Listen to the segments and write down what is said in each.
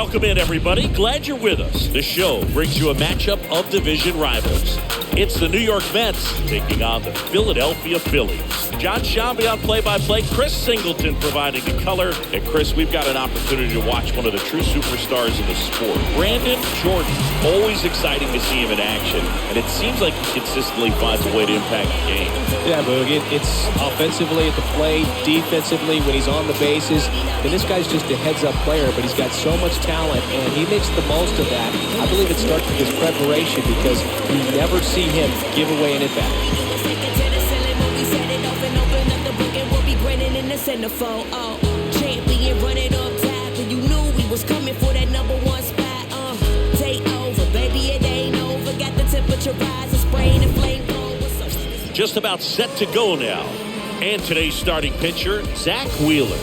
Welcome in, everybody. Glad you're with us. The show brings you a matchup of division rivals. It's the New York Mets taking on the Philadelphia Phillies. John Shambi on play-by-play. Chris Singleton providing the color. And Chris, we've got an opportunity to watch one of the true superstars in the sport. Brandon Jordan. Always exciting to see him in action. And it seems like he consistently finds a way to impact the game. Yeah, Boog. It's offensively at the plate, defensively when he's on the bases. And this guy's just a heads-up player, but he's got so much talent, and he makes the most of that. I believe it starts with his preparation because you never see him give away an at-bat. Champion running up top, and you knew he was coming for that #1 spot. Take over, baby, it ain't over. Got the temperature rising, spraying and flame over. Just about set to go now. And today's starting pitcher, Zach Wheeler.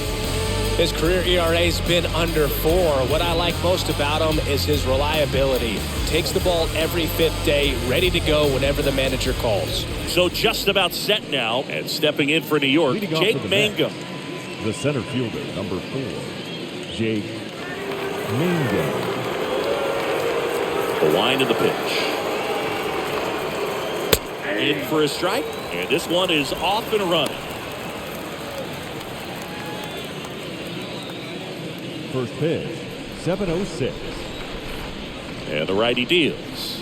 His career ERA's been under 4. What I like most about him is his reliability. Takes the ball every 5th day, ready to go whenever the manager calls. So just about set now, and stepping in for New York, Jake Mangum. The center fielder, number 4, Jake Mangum. The wind of the pitch. In for a strike, and this one is off and running. First pitch, 7:06. And the righty deals.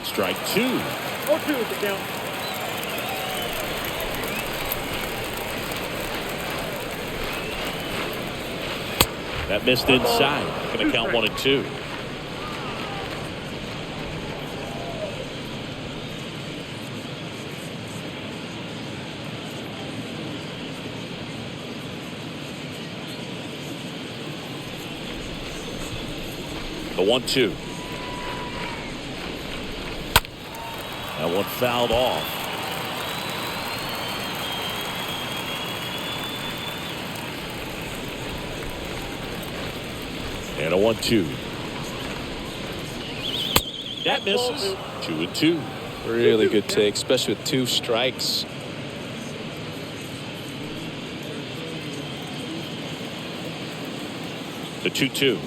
Strike 2. 0-2 is the count. That missed inside. Going to count 1-2. The 1-2. That one fouled off. And a 1-2. That misses. 2-2. Really good take, especially with 2 strikes. The 2-2.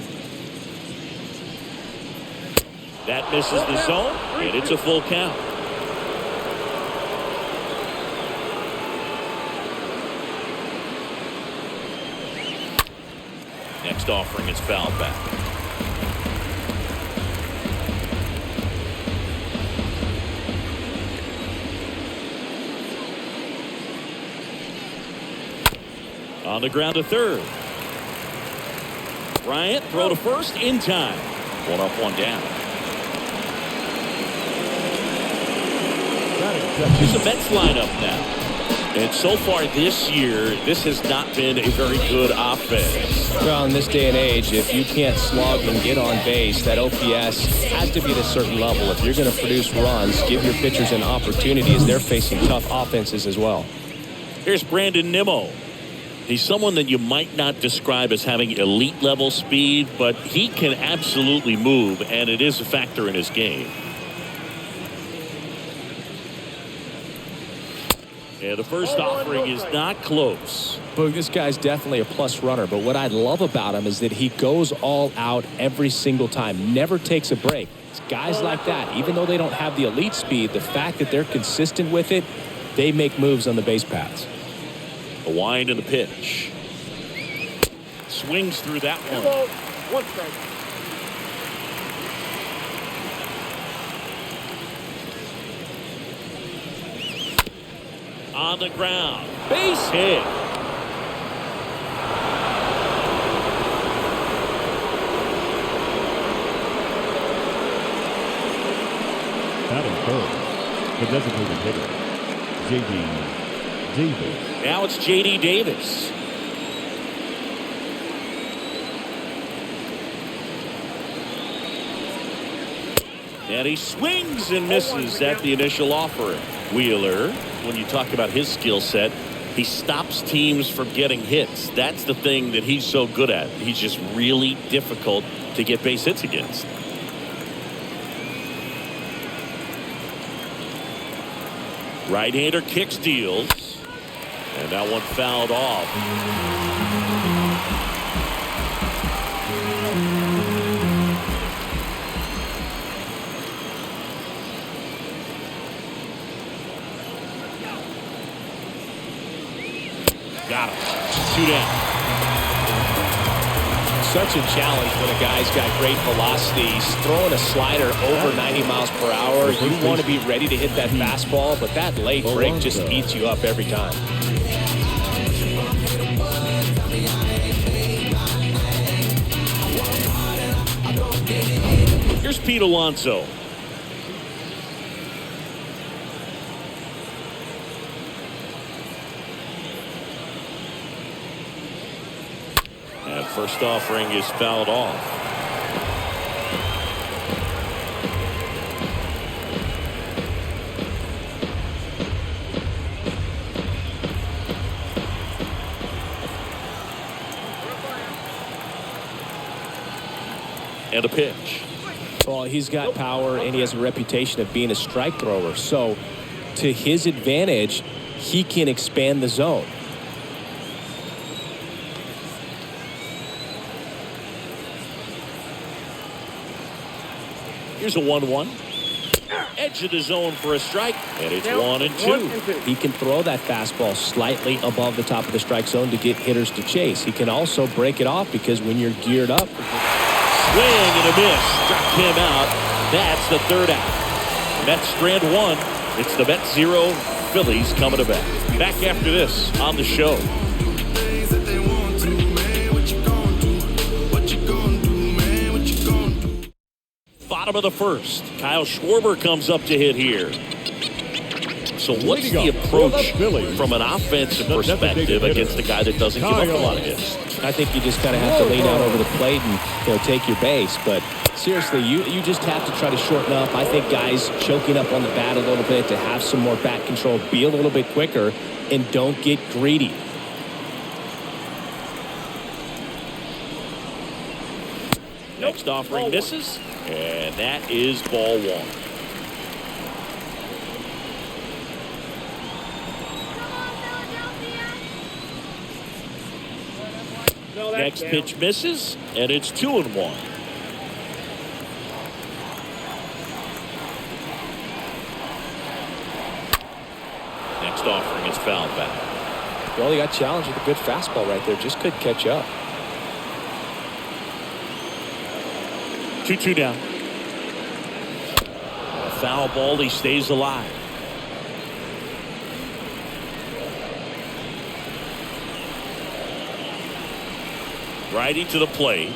That misses the zone, and it's a full count. Next offering is fouled back. On the ground to third. Bryant throw to first in time. 1 up, 1 down. Here's the Mets lineup now. And so far this year, this has not been a very good offense. Well, in this day and age, if you can't slug and get on base, that OPS has to be at a certain level. If you're going to produce runs, give your pitchers an opportunity as they're facing tough offenses as well. Here's Brandon Nimmo. He's someone that you might not describe as having elite level speed, but he can absolutely move, and it is a factor in his game. And the first offering is not close. But this guy's definitely a plus runner, but what I love about him is that he goes all out every single time, never takes a break. It's guys like that, even though they don't have the elite speed, the fact that they're consistent with it, they make moves on the base paths. A wind and a pitch. Swings through that one. 1 strike. On the ground. Base hit. Batting third, the designated hitter, J.D. Davis. Now it's J.D. Davis. And he swings and misses at the initial offering. Wheeler, when you talk about his skill set, he stops teams from getting hits. That's the thing that he's so good at. He's just really difficult to get base hits against. Right-hander kick steals. And that one fouled off. Got him. 2 down. Such a challenge when a guy's got great velocity. He's throwing a slider over 90 miles per hour. You want to be ready to hit that fastball, but that late break just eats you up every time. Here's Pete Alonso. And first offering is fouled off. And a pitch. Well, he's got power and he has a reputation of being a strike thrower. So to his advantage, he can expand the zone. Here's a 1-1. Edge of the zone for a strike, and it's 1-2. He can throw that fastball slightly above the top of the strike zone to get hitters to chase. He can also break it off because when you're geared up. Swing and a miss. Struck him out. That's the 3rd out. Mets strand 1. It's the Mets 0. Phillies coming to bat. Back after this on the show. Bottom of the 1st. Kyle Schwarber comes up to hit here. So what's the approach from an offensive perspective against a guy that doesn't give up a lot of hits? I think you just kind of have to lean out over the plate and take your base. But seriously, you just have to try to shorten up. I think guys choking up on the bat a little bit to have some more bat control, be a little bit quicker, and don't get greedy. Next offering misses, and that is ball 1. Next pitch misses, and it's 2-1. Next offering is fouled back. Well, he got challenged with a good fastball right there. Just couldn't catch up. 2-2 down. A foul ball, he stays alive. Righty to the plate.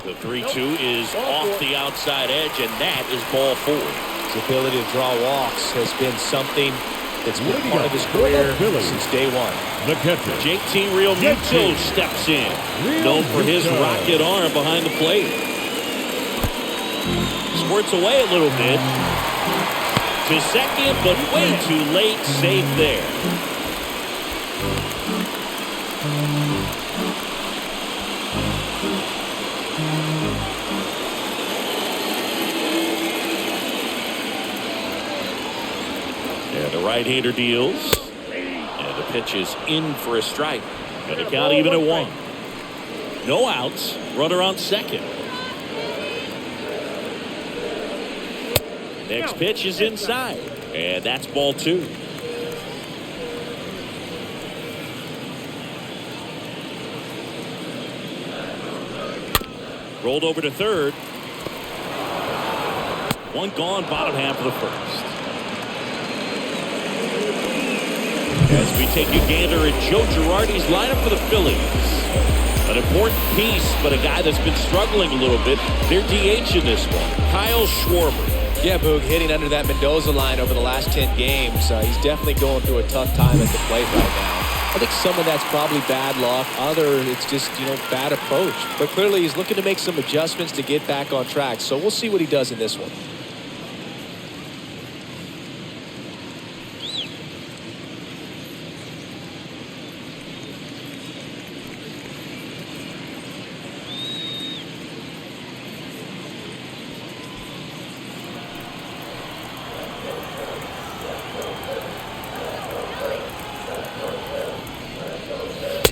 The 3-2 is off the outside edge, and that is ball 4. His ability to draw walks has been something that's been part of his career since day one. The catcher, JT Realmuto steps in, known for his rocket arm behind the plate. Squirts away a little bit to second, but way too late. Safe there. And the right-hander deals. And the pitch is in for a strike. And the count even at 1. No outs. Runner on second. Next pitch is inside. And that's ball 2. Rolled over to third. One gone, bottom half of the 1st. As we take a gander at Joe Girardi's lineup for the Phillies. An important piece, but a guy that's been struggling a little bit. They're DH in this one. Kyle Schwarber. Yeah, Boog, hitting under that Mendoza line over the last 10 games. He's definitely going through a tough time at the plate right now. I think some of that's probably bad luck. It's just, bad approach. But clearly he's looking to make some adjustments to get back on track. So we'll see what he does in this one.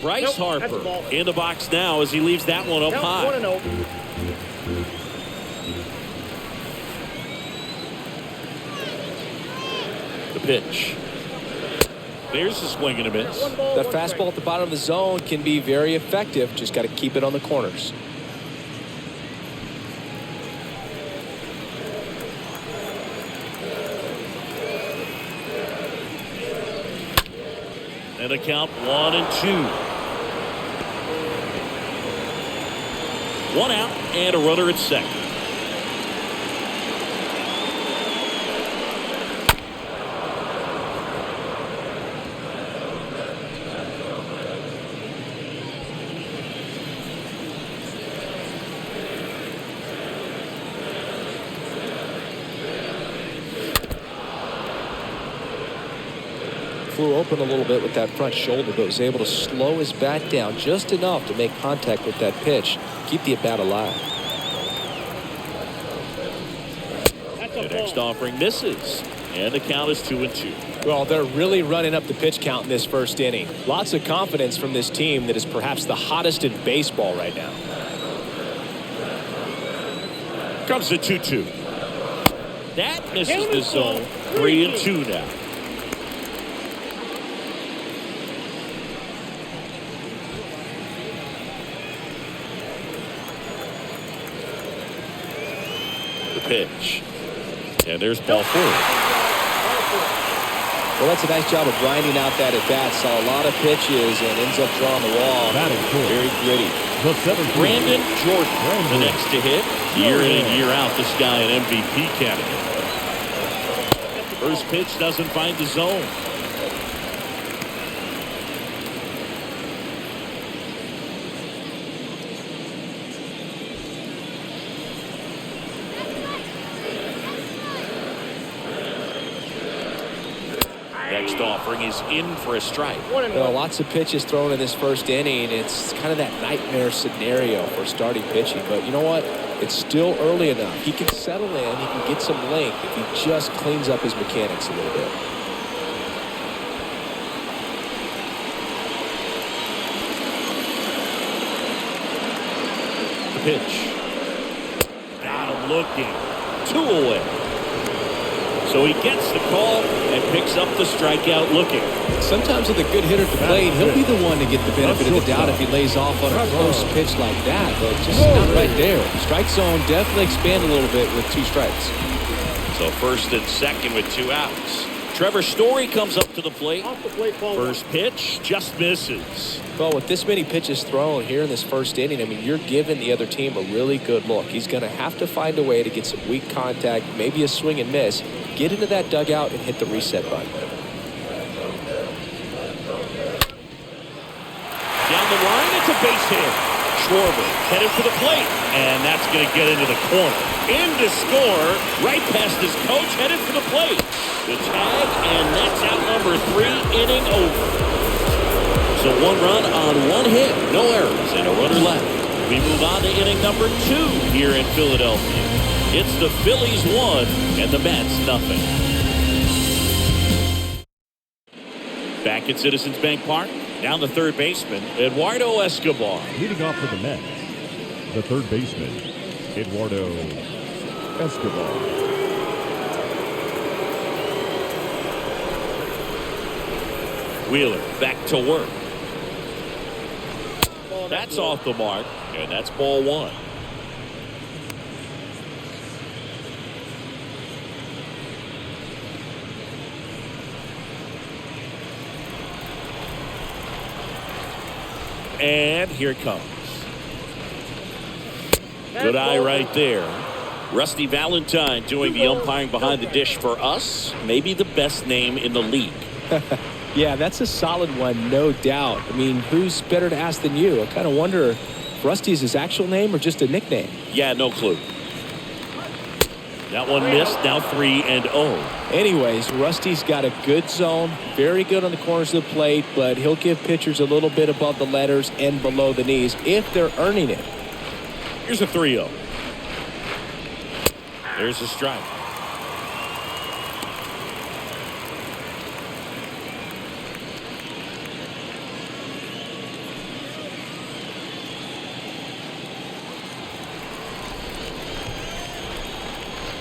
Bryce Nope, that's a Harper ball. in the box now as he leaves that one up Nope, high. 1-0. The pitch. There's a swing and a miss. One ball, That one fastball strike. at the bottom of the zone can be very effective. Just got to keep it on the corners. And a count 1-2. One out and a runner at second. Flew open a little bit with that front shoulder, but was able to slow his bat down just enough to make contact with that pitch, keep the at-bat alive. That's The a next ball. offering misses. And the count is 2-2. Well, they're really running up the pitch count in this first inning. Lots of confidence from this team that is perhaps the hottest in baseball right now. Comes the 2-2. That misses the zone. 3-2 now. The pitch. And there's ball 4. Well, that's a nice job of grinding out that at-bat. Saw a lot of pitches and ends up drawing the wall. Batting fourth. Very gritty. The seventh. Brandon Jordan, the next to hit. Year in and year out, this guy an MVP candidate. First pitch doesn't find the zone. Next offering is in for a strike. 1-1. Well, lots of pitches thrown in this first inning. It's kind of that nightmare scenario for starting pitching. But you know what? It's still early enough. He can settle in. He can get some length if he just cleans up his mechanics a little bit. The pitch. Got him looking. 2 away. So he gets the call and picks up the strikeout looking. Sometimes with a good hitter at the plate, he'll be the one to get the benefit of the doubt if he lays off on a close pitch like that. But just not right there. Strike zone definitely expand a little bit with 2 strikes. So first and second with 2 outs. Trevor Story comes up to the plate. Off the plate, ball 1. First pitch just misses. Well, with this many pitches thrown here in this first inning, I mean, you're giving the other team a really good look. He's going to have to find a way to get some weak contact, maybe a swing and miss, get into that dugout and hit the reset button. Down the line, it's a base hit. Schwarber headed for the plate, and that's going to get into the corner. In to score, right past his coach, headed for the plate. The tag, and that's out number 3, inning over. So 1 run on 1 hit, no errors, and a runner left. We move on to inning number 2 here in Philadelphia. It's the Phillies 1 and the Mets nothing. Back at Citizens Bank Park, down the third baseman, Eduardo Escobar. Leading off for the Mets, the third baseman, Eduardo Escobar. Wheeler back to work. That's off the mark, and that's ball 1. And here it comes. Good eye right there. Rusty Valentine doing the umpiring behind the dish for us. Maybe the best name in the league. Yeah, that's a solid one, no doubt. I mean, who's better to ask than you? I kind of wonder if Rusty is his actual name or just a nickname. Yeah, no clue. That one missed. Now 3-0. Anyways, Rusty's got a good zone, very good on the corners of the plate, but he'll give pitchers a little bit above the letters and below the knees if they're earning it. Here's a 3-0. There's a strike.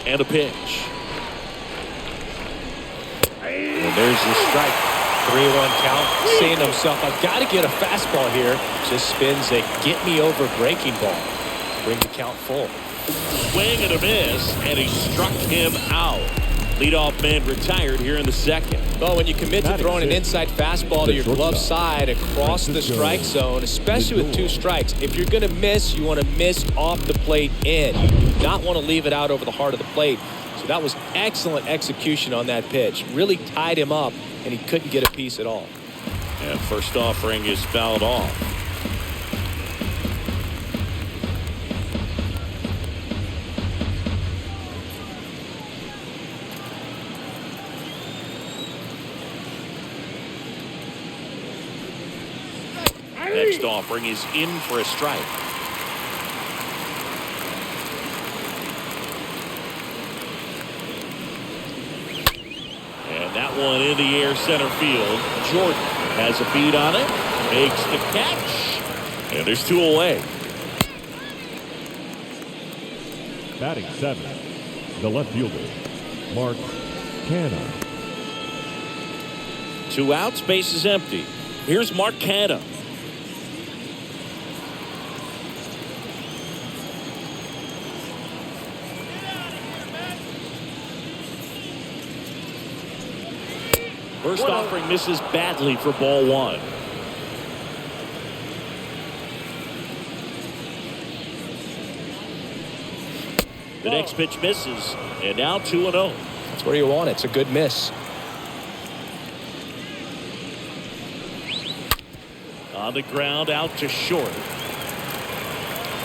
And a pitch. And there's the strike. 3-1 count. Saying to himself, I've got to get a fastball here. Just spins a get-me-over breaking ball. Bring the count full. Swing and a miss, and he struck him out. Leadoff man retired here in the second. Well, when you commit to throwing an inside fastball to your glove side across the strike zone, especially with 2 strikes, if you're going to miss, you want to miss off the plate in. You do not want to leave it out over the heart of the plate. So that was excellent execution on that pitch. Really tied him up, and he couldn't get a piece at all. And first offering is fouled off. Next offering is in for a strike. And that one in the air center field. Jordan has a beat on it. Makes the catch. And there's 2 away. Batting 7th, the left fielder, Mark Canha. 2 outs, base is empty. Here's Mark Canha. First offering misses badly for ball 1. The next pitch misses, and now 2-0. That's where you want it. It's a good miss. On the ground, out to short.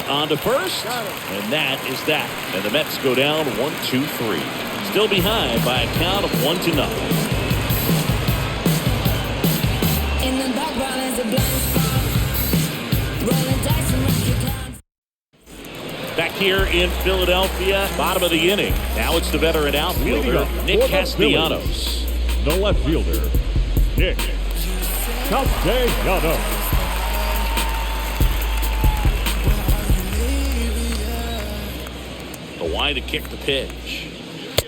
On to first, and that is that. And the Mets go down 1-2-3. Still behind by a count of 1-0. In the background is a blind spot. Rolling dice and rocky clouds. Back here in Philadelphia, bottom of the inning. Now it's the veteran outfielder, Nick Castellanos. The left fielder, Nick Castellanos. The wide to kick the pitch.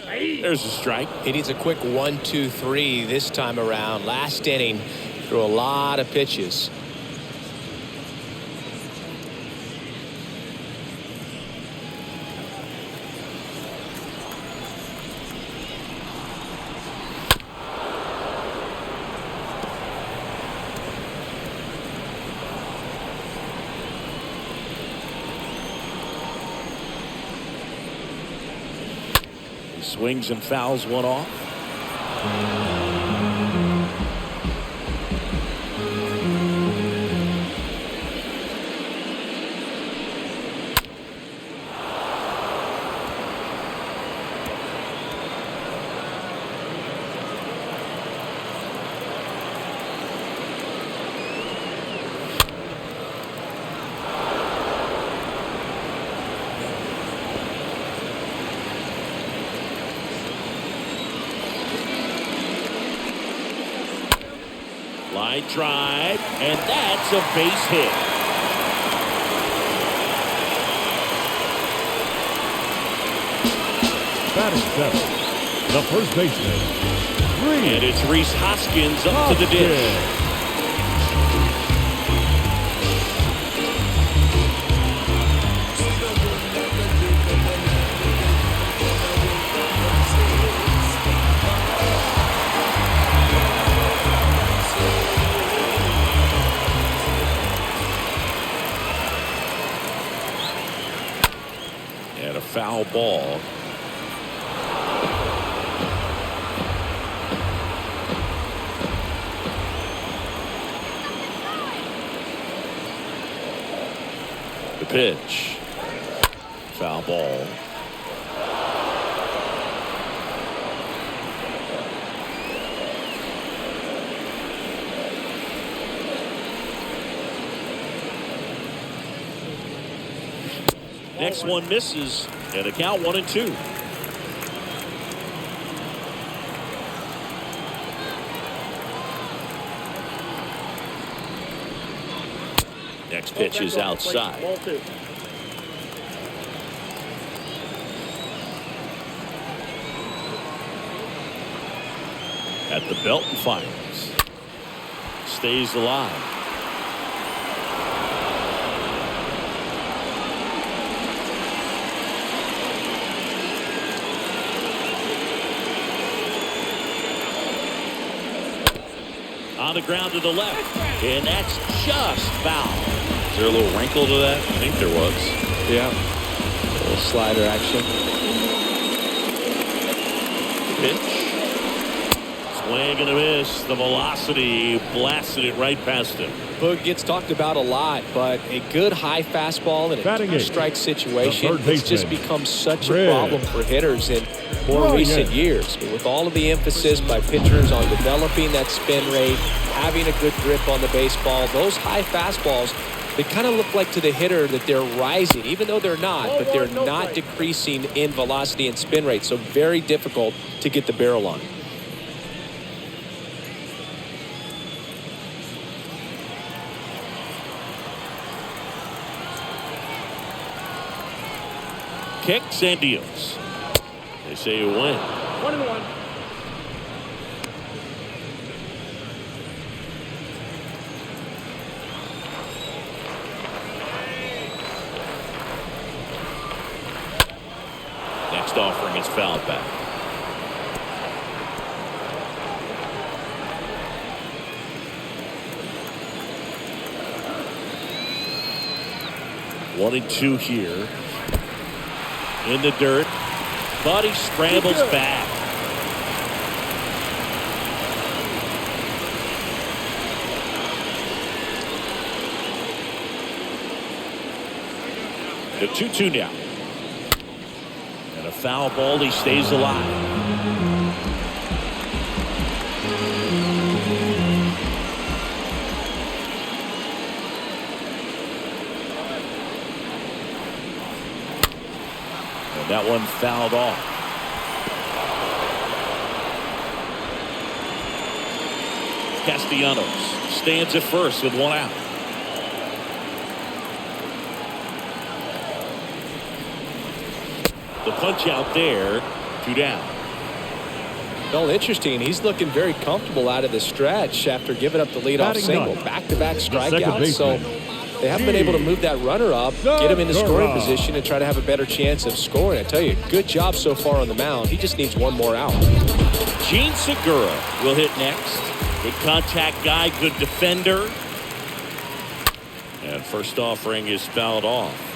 There's a strike. He needs a quick 1-2-3 this time around. Last inning, threw a lot of pitches. He swings and fouls one off. Line drive, and that's a base hit. Batting 7th, the first baseman, And it's Rhys Hoskins up to the dish. And a foul ball. The pitch. Foul ball. Next one misses, and a count 1-2. Next pitch is outside. Ball 2. At the belt and fires. Stays alive. On the ground to the left. And that's just foul. Is there a little wrinkle to that? I think there was. Yeah. A little slider action. Pitch. Swing and a miss. The velocity blasted it right past him. Boog gets talked about a lot, but a good high fastball in a two-strike situation, it's just become such a problem for hitters in more recent years. But with all of the emphasis by pitchers on developing that spin rate, having a good grip on the baseball, those high fastballs, they kind of look like to the hitter that they're rising, even though they're not, but they're not decreasing in velocity and spin rate. So very difficult to get the barrel on. Kicks and deals. They say you win. 1-1. Next offering is fouled back. One and two here. In the dirt, but he scrambles back. The 2-2 now. And a foul ball, he stays alive. That one fouled off. Castellanos stands at first with one out. The punch out there, 2 down. Well, interesting. He's looking very comfortable out of the stretch after giving up the leadoff single. Back-to-back strikeouts. So they haven't been able to move that runner up, get him into scoring position, and try to have a better chance of scoring. I tell you, good job so far on the mound. He just needs one more out. Gene Segura will hit next. Good contact guy, good defender. And first offering is fouled off.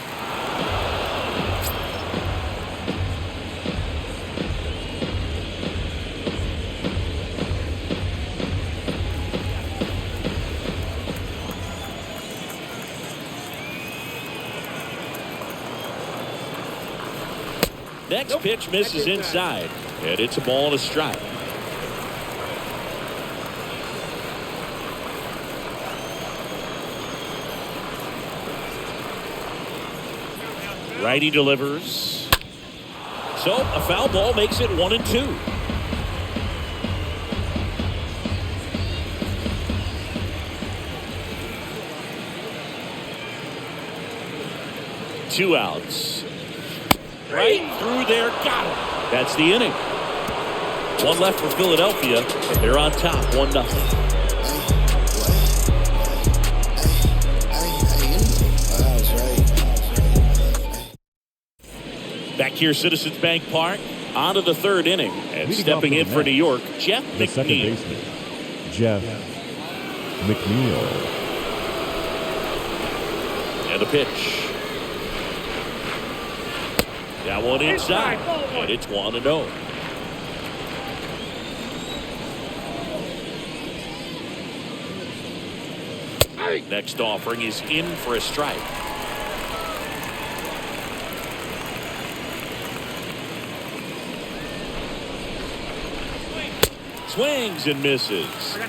Next pitch misses inside, and it's a ball and a strike. Righty delivers. So a foul ball makes it 1-2. Two outs. Right through there, got it. That's the inning. One left for Philadelphia, and they're on top, 1-0. Back here, Citizens Bank Park, on to the third inning, and stepping in for New York, Jeff McNeil. Second baseman, Jeff McNeil. And a pitch. That one inside, and it's 1-0. Next offering is in for a strike. Swings and misses.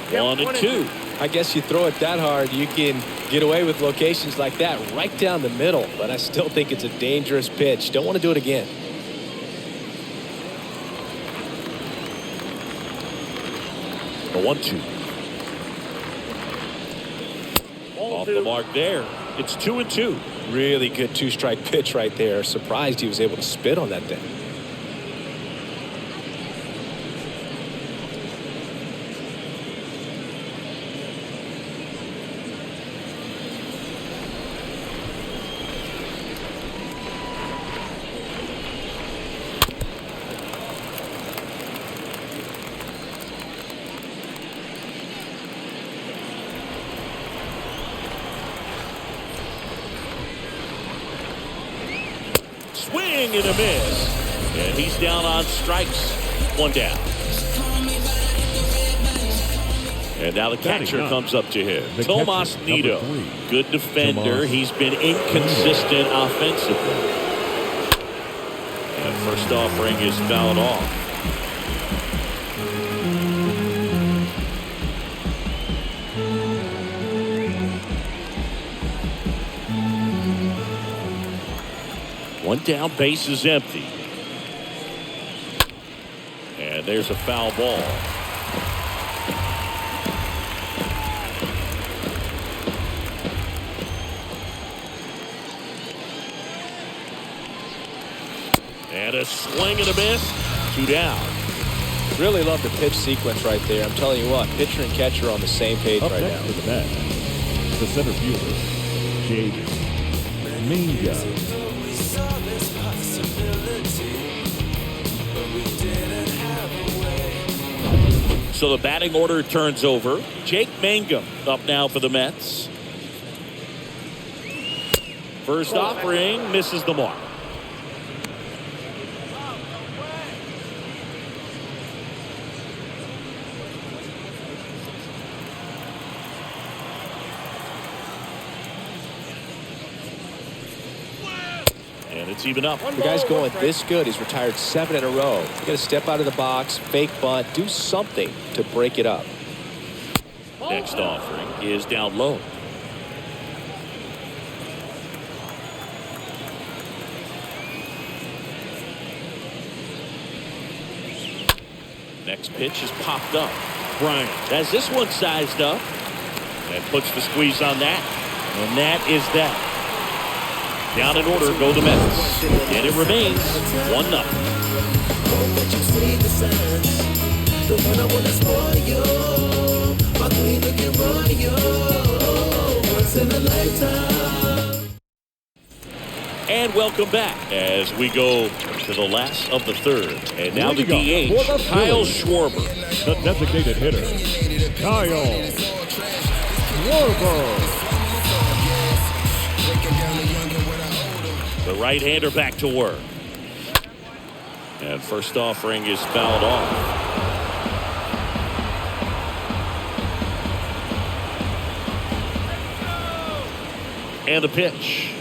1-2. I guess you throw it that hard, you can get away with locations like that right down the middle. But I still think it's a dangerous pitch. Don't want to do it again. The 1-2. Off the mark there. It's 2-2. Really good two-strike pitch right there. Surprised he was able to spit on that thing. Swing and a miss. And he's down on strikes. One down. And now the catcher comes up to him. Tomas Nido. Good defender. He's been inconsistent offensively. And first offering is fouled off. One down, base is empty. And there's a foul ball. And a swing and a miss. 2 down. Really love the pitch sequence right there. I'm telling you what, pitcher and catcher are on the same page Up right next now. to the bat, the center fielder, Jake Minga. So the batting order turns over. Jake Mangum up now for the Mets. First offering misses the mark. And it's even up. The guy's going this good. He's retired 7 in a row. You got to step out of the box, fake bunt, do something to break it up. Next offering is down low. Next pitch is popped up. Bryant has this one sized up and puts the squeeze on that. And that is that. Down in order go the Mets. And it remains 1-0. And welcome back as we go to the last of the third. And now the DH, Kyle Schwarber. The designated hitter, Kyle Schwarber. The right-hander back to work. And first offering is fouled off. And a pitch.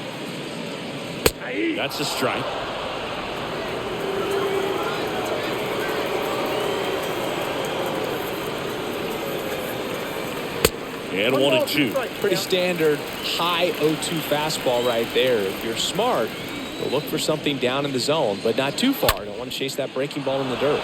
That's a strike. And 1-2. Pretty standard high 0-2 fastball right there. If you're smart, you'll look for something down in the zone, but not too far. Don't want to chase that breaking ball in the dirt.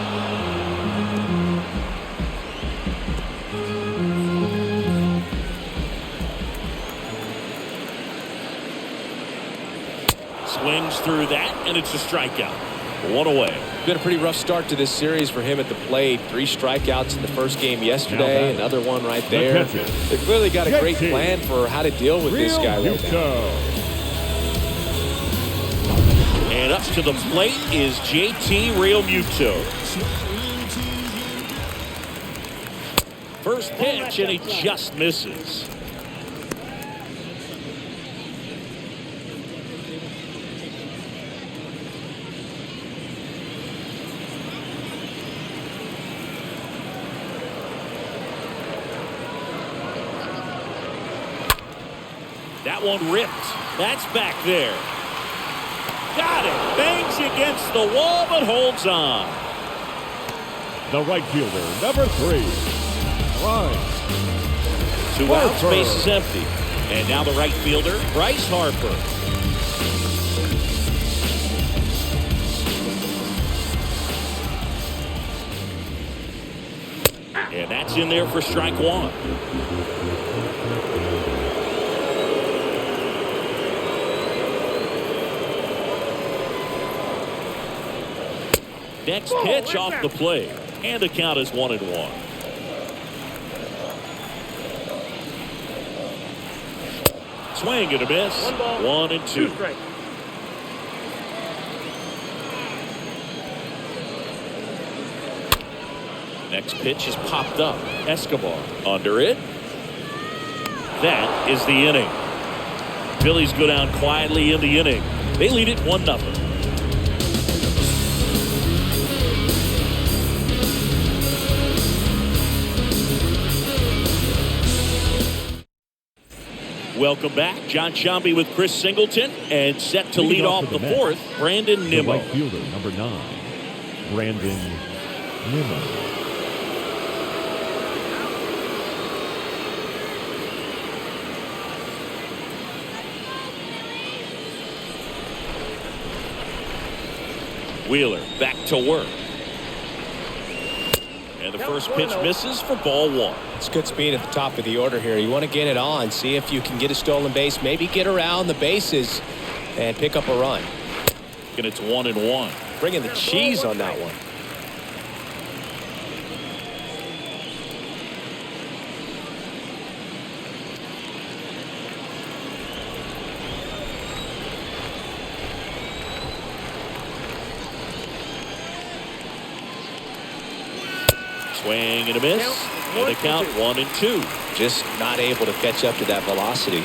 Swings through that, and it's a strikeout. 1 away. Been a pretty rough start to this series for him at the plate. 3 strikeouts in the first game yesterday. Another one right there. They've clearly got a great plan for how to deal with this guy right now. And up to the plate is JT Realmuto. First pitch, and he just misses. That one ripped. That's back there. Got it. Bangs against the wall, but holds on. The right fielder, number 3, Bryce. 2 outs, base is empty. And now the right fielder, Bryce Harper. And that's in there for strike 1. Next pitch off the plate, and the count is 1-1. Swing and a miss. 1-2. Next pitch is popped up. Escobar under it. That is the inning. Phillies go down quietly in the inning. They lead it 1-0. welcome back. John Sciambi with Chris Singleton, and set to lead off the fourth, Brandon The Nimmo. right fielder, number 9, Brandon Nimmo. Wheeler back to work. And the first pitch misses for ball 1. It's good speed at the top of the order here. You want to get it on, see if you can get a stolen base, maybe get around the bases and pick up a run. And it's 1-1. Bringing the cheese on that one. Swing and a miss. And the count 1-2. Just not able to catch up to that velocity.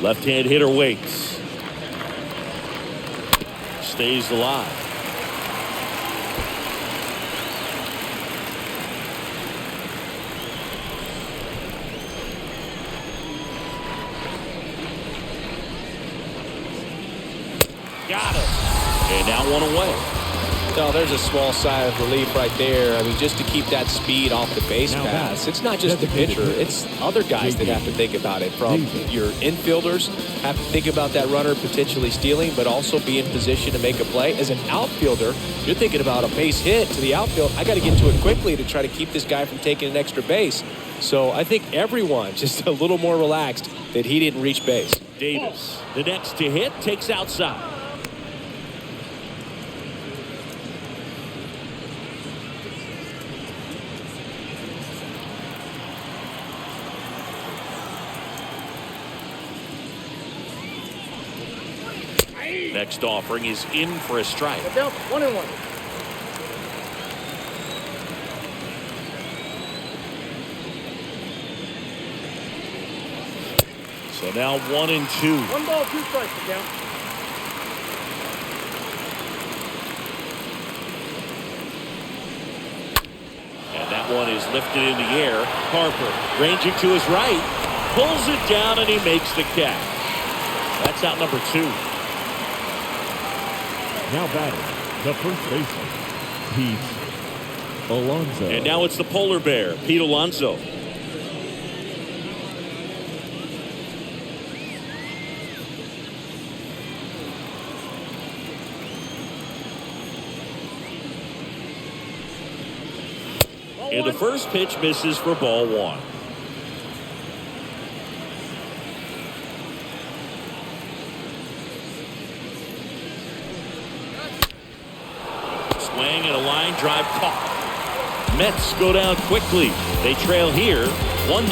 Left-hand hitter waits. Stays alive. Got it. And now 1 away. No, there's a small sigh of relief right there. I mean, just to keep that speed off the base pass. It's not just the pitcher. It's other guys that have to think about it. From your infielders have to think about that runner potentially stealing, but also be in position to make a play. As an outfielder, you're thinking about a base hit to the outfield. I got to get to it quickly to try to keep this guy from taking an extra base. So I think everyone just a little more relaxed that he didn't reach base. Davis, the next to hit, takes outside. Next offering is in for a strike. 1-1. So now 1-2. 1 ball, 2 strikes, the count. And that one is lifted in the air. Harper ranging to his right, pulls it down, and he makes the catch. That's out number 2. Now batting, the first baseman, Pete Alonso. And now it's the polar bear, Pete Alonso. And the first pitch misses for ball 1. Swing and a line drive caught. Mets go down quickly. They trail here 1-0.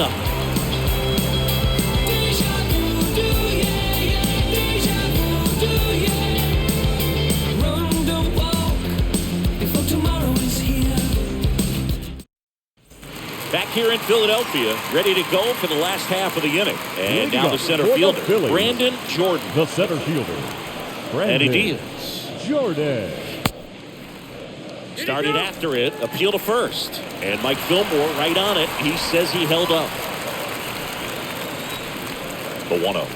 Back here in Philadelphia, ready to go for the last half of the inning. And now the center fielder, Brandon Jordan. The center fielder, And he Brandon deals. Jordan. Started after it, appeal to first. And Mike Fillmore right on it. He says he held up. The 1-0.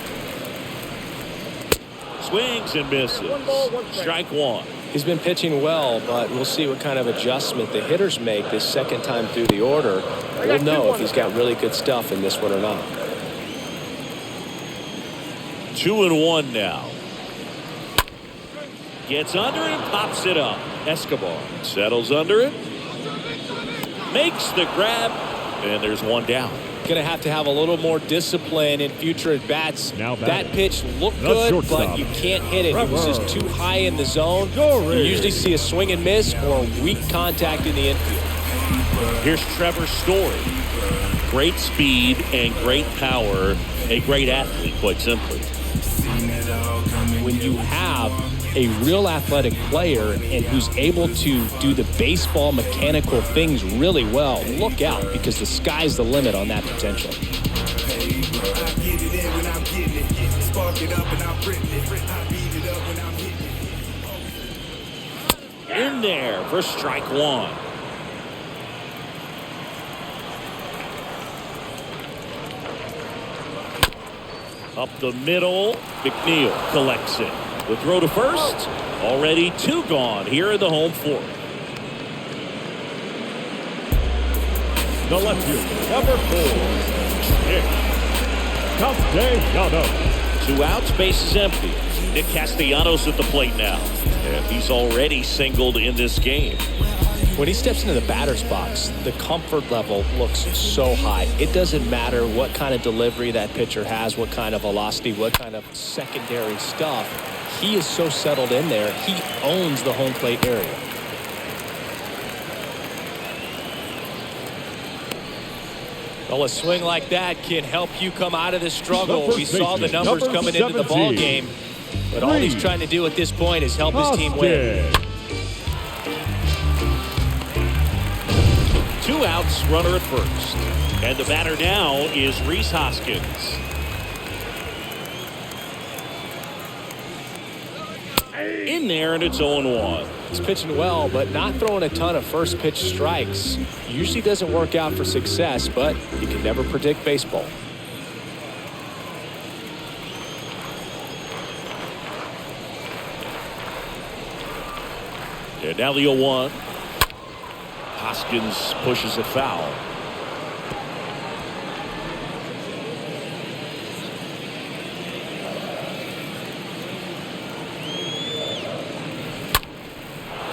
Swings and misses. 1 ball, 1 strike. Strike 1. He's been pitching well, but we'll see what kind of adjustment the hitters make this second time through the order. We'll know if he's got really good stuff in this one or not. 2-1 now. Gets under it and pops it up. Escobar settles under it. Makes the grab. And there's 1 down. Going to have a little more discipline in future at bats. That pitch looked good, but you can't hit it. It was just too high in the zone. You usually see a swing and miss or weak contact in the infield. Here's Trevor Story. Great speed and great power. A great athlete, quite simply. When you have a real athletic player and who's able to do the baseball mechanical things really well, look out, because the sky's the limit on that potential. In there for strike 1. Up the middle, McNeil collects it. The throw to first. Already 2 gone here in the home fourth. The left fielder, number 4, Castellanos. 2 outs, base is empty. Nick Castellanos at the plate now. And he's already singled in this game. When he steps into the batter's box, the comfort level looks so high. It doesn't matter what kind of delivery that pitcher has, what kind of velocity, what kind of secondary stuff. He is so settled in there. He owns the home plate area. Well, a swing like that can help you come out of this struggle. We saw the numbers coming into the ball game, but all he's trying to do at this point is help his team win. 2 outs, runner at first. And the batter now is Rhys Hoskins. In there, and it's 0-1. He's pitching well, but not throwing a ton of first pitch strikes. Usually doesn't work out for success, but you can never predict baseball. And now the 0-1. Hoskins pushes it foul.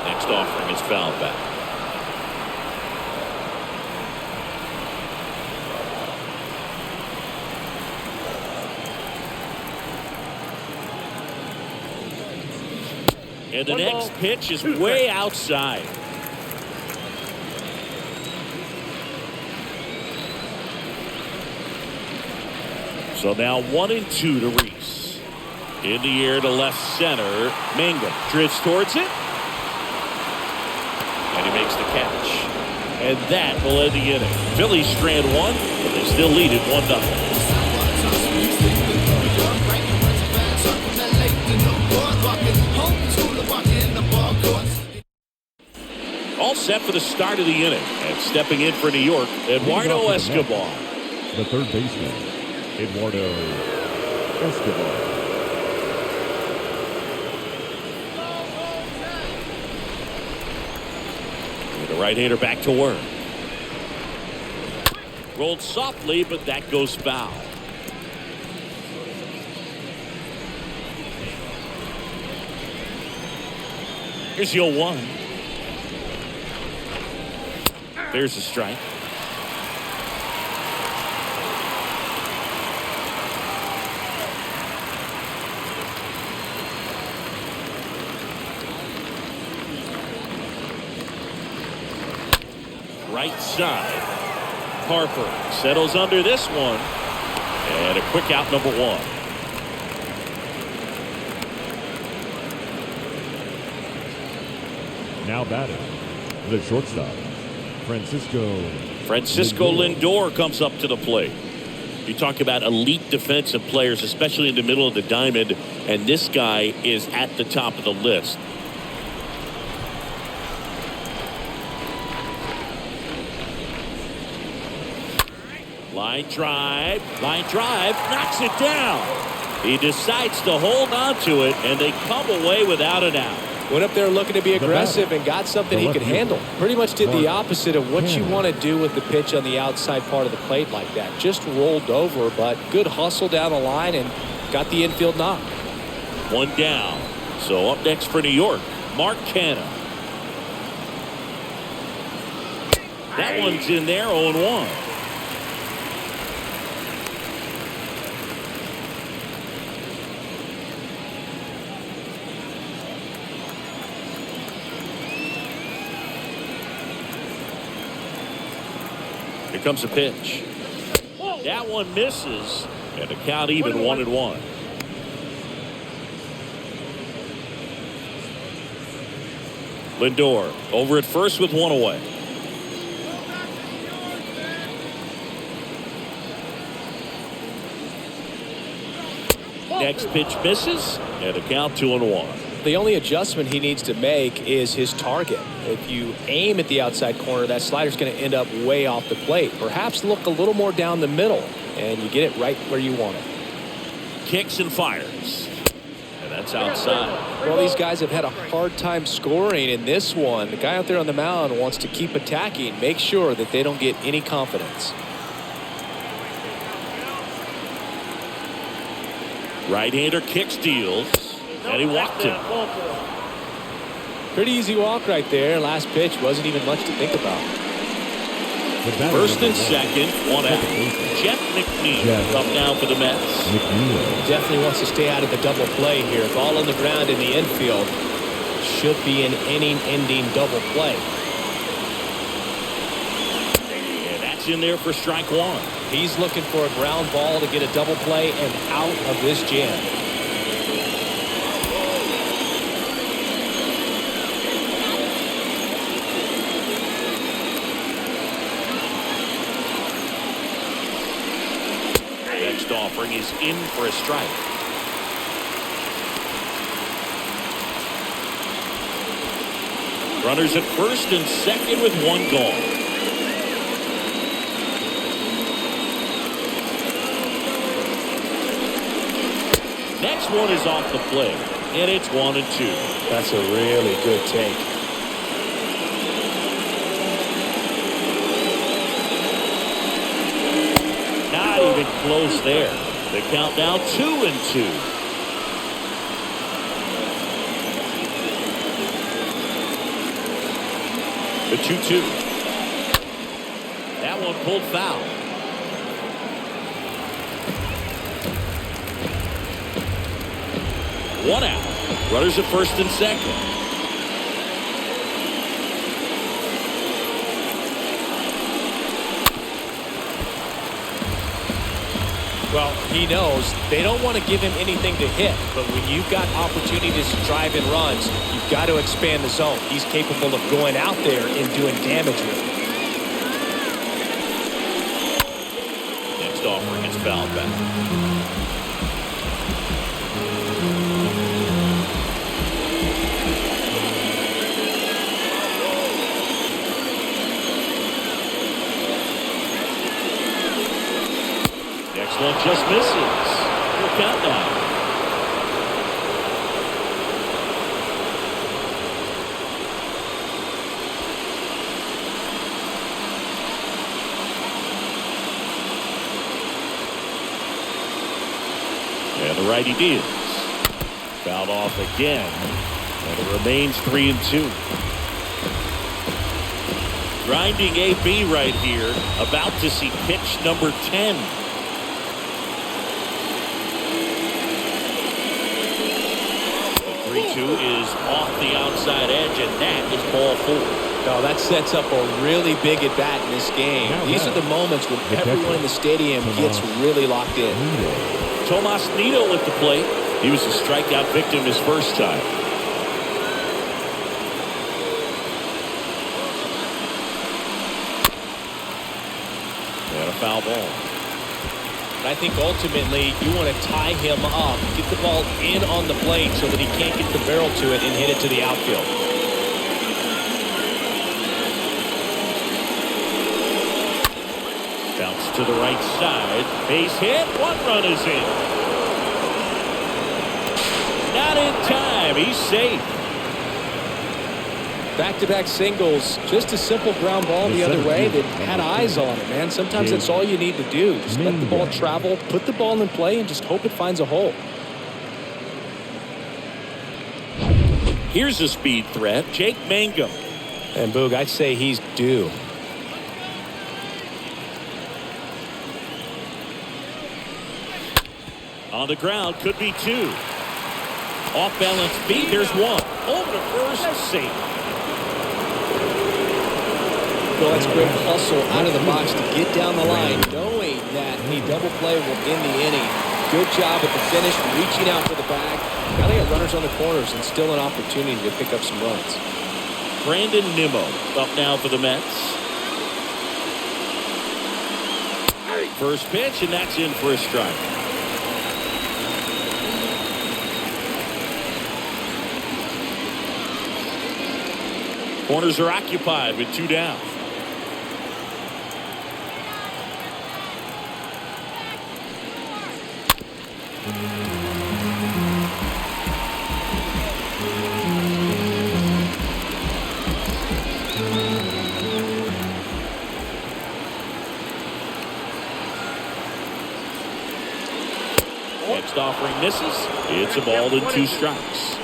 Next offering is fouled back. And the next pitch is way outside. So now 1-2 to Rhys. In the air to left center. Mangum drifts towards it. And he makes the catch. And that will end the inning. Phillies strand 1, but they still lead it 1-0. All set for the start of the inning. And stepping in for New York, Eduardo Escobar. The third baseman, Eduardo Escobar. The right-hander back to work. Rolled softly, but that goes foul. Here's the 0-1. There's a strike. Right side. Harper settles under this one. And a quick out, number 1. Now batting, the shortstop, Francisco Lindor comes up to the plate. You talk about elite defensive players, especially in the middle of the diamond, and this guy is at the top of the list. Line drive, knocks it down. He decides to hold on to it, and they come away without an out. Went up there looking to be aggressive and got something he could handle. Pretty much did the opposite of what you want to do with the pitch on the outside part of the plate like that. Just rolled over, but good hustle down the line and got the infield knock. 1 down. So up next for New York, Mark Canha. That one's in there, 0-1. Here comes a pitch. That one misses, and the count even 1-1. Lindor over at first with 1 away. Next pitch misses, and the count 2-1. The only adjustment he needs to make is his target. If you aim at the outside corner, that slider's going to end up way off the plate. Perhaps look a little more down the middle, and you get it right where you want it. kicks and fires. And that's outside. Well, these guys have had a hard time scoring in this one. The guy out there on the mound wants to keep attacking, make sure that they don't get any confidence. Right-hander kick steals, and he walked him. Pretty easy walk right there. Last pitch wasn't even much to think about. First and second, 1 out. Jeff McNeil up now for the Mets. Definitely wants to stay out of the double play here. Ball on the ground in the infield. Should be an inning-ending double play. And that's in there for strike 1. He's looking for a ground ball to get a double play and out of this jam. Next offering is in for a strike. Runners at first and second with 1 gone. Next one is off the plate, and it's 1-2. That's a really good take. Not even close there. The count now 2-2. The 2-2. That one pulled foul. One out. Runners at first and second. Well, he knows they don't want to give him anything to hit, but when you've got opportunities to drive in runs, you've got to expand the zone. He's capable of going out there and doing damage with it. Next offering is fouled back. Next one just misses. Full count now. And the righty deals. Fouled off again. And it remains 3-2. Grinding AB right here. About to see pitch number 10. The 3-2 is off the outside edge, and that is ball 4. No, that sets up a really big at bat in this game. These are the moments when everyone in the stadium gets really locked in. Tomas Nido at the plate. He was a strikeout victim his first time. And a foul ball. I think ultimately you want to tie him up, get the ball in on the plate so that he can't get the barrel to it and hit it to the outfield. Bounce to the right side. Base hit. 1 run is in. Not in time. He's safe. Back-to-back singles, just a simple ground ball the other way that had eyes on it, man. Sometimes that's all you need to do. Just let the ball travel, put the ball in play, and just hope it finds a hole. Here's a speed threat. Jake Mangum. And Boog, I'd say he's due. On the ground, could be 2. Off balance beat. There's 1. Over to first, safe. Well, that's great hustle out of the box to get down the line, knowing that a double play will end the inning. Good job at the finish, reaching out for the bag. Now they got runners on the corners and still an opportunity to pick up some runs. Brandon Nimmo up now for the Mets. First pitch, and that's in for a strike. Corners are occupied with 2 down. Next offering misses. It's a ball and 2 strikes.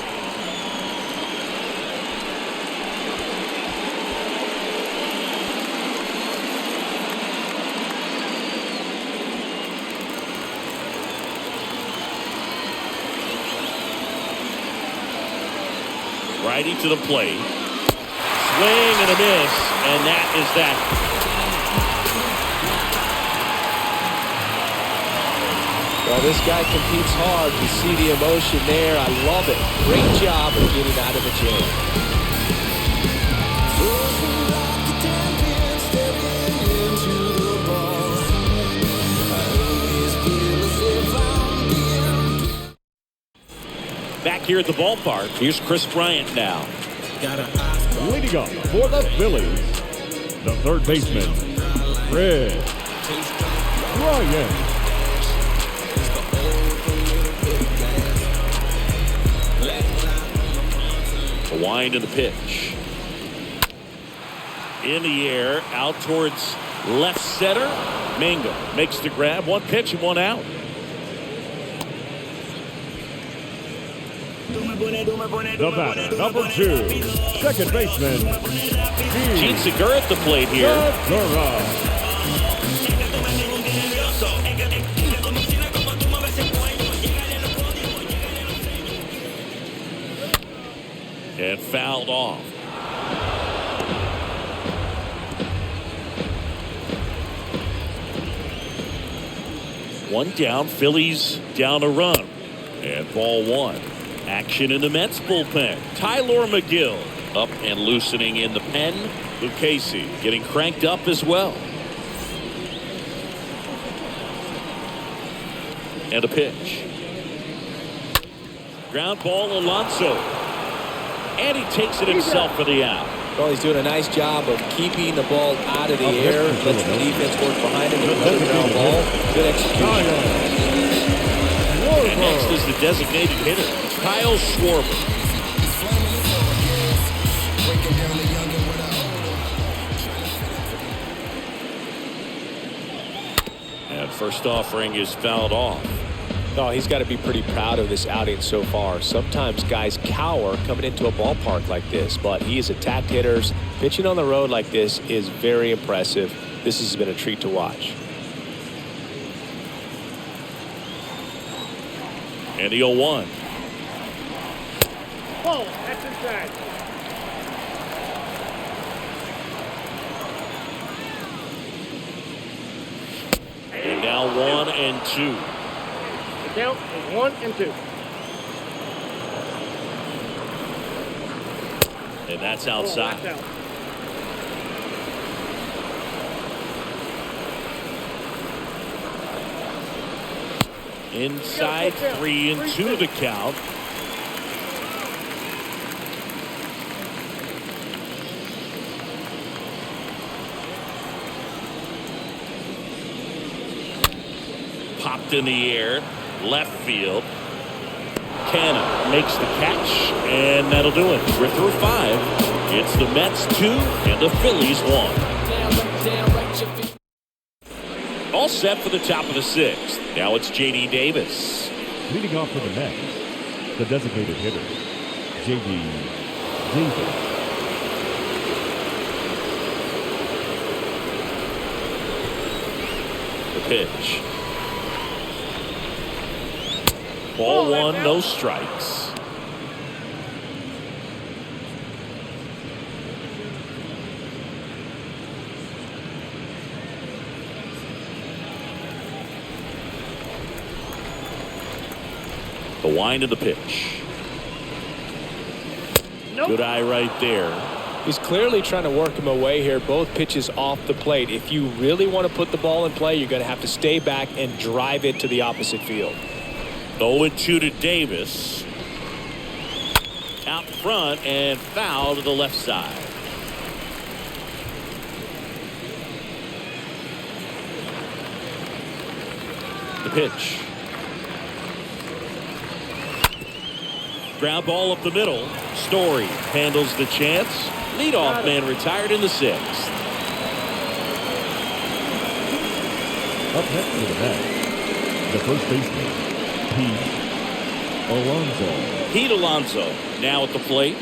Righty to the plate. Swing and a miss, and that is that. Well, this guy competes hard. You see the emotion there. I love it. Great job of getting out of the jam. Back here at the ballpark, here's Chris Bryant now. Leading up for the Phillies, the third baseman, Chris Bryant. The wind and the pitch. In the air, out towards left center. Mingo makes the grab. 1 pitch and 1 out. The batter, number 2, second baseman, Gene Segura at the plate here. Segura. And fouled off. One down, Phillies down a run. And ball 1. Action in the Mets bullpen. Tyler McGill up and loosening in the pen. Lucchesi getting cranked up as well. And a pitch. Ground ball, Alonso. And he takes it himself for the out. Well, he's doing a nice job of keeping the ball out of the air. Lets the defense work behind him. Another ground ball. Good execution. And next is the designated hitter, Kyle Schwarber. And first offering is fouled off. Oh, he's got to be pretty proud of this outing so far. Sometimes guys cower coming into a ballpark like this, but he has attacked hitters. Pitching on the road like this is very impressive. This has been a treat to watch. And the 0-1. Oh, that's inside. And now 1 and 2. The count is 1 and 2. And that's Oh, outside. that's out. Inside, 3 and 2 the count. Popped in the air, left field. Canna makes the catch, and that'll do it. We're through 5. It's the Mets 2 and the Phillies 1. All set for the top of the 6th. Now it's J.D. Davis. Leading off for the Mets, the designated hitter, J.D. Davis. The pitch. Ball 1, no strikes. The wind of the pitch. Nope. Good eye right there. He's clearly trying to work him away here. Both pitches off the plate. If you really want to put the ball in play, you're going to have to stay back and drive it to the opposite field. 0-2 to Davis. Out front and foul to the left side. The pitch. ground ball up the middle. Story handles the chance. Leadoff man retired in the 6th. Up next to the bat, the first baseman, Pete Alonso. Pete Alonso now at the plate.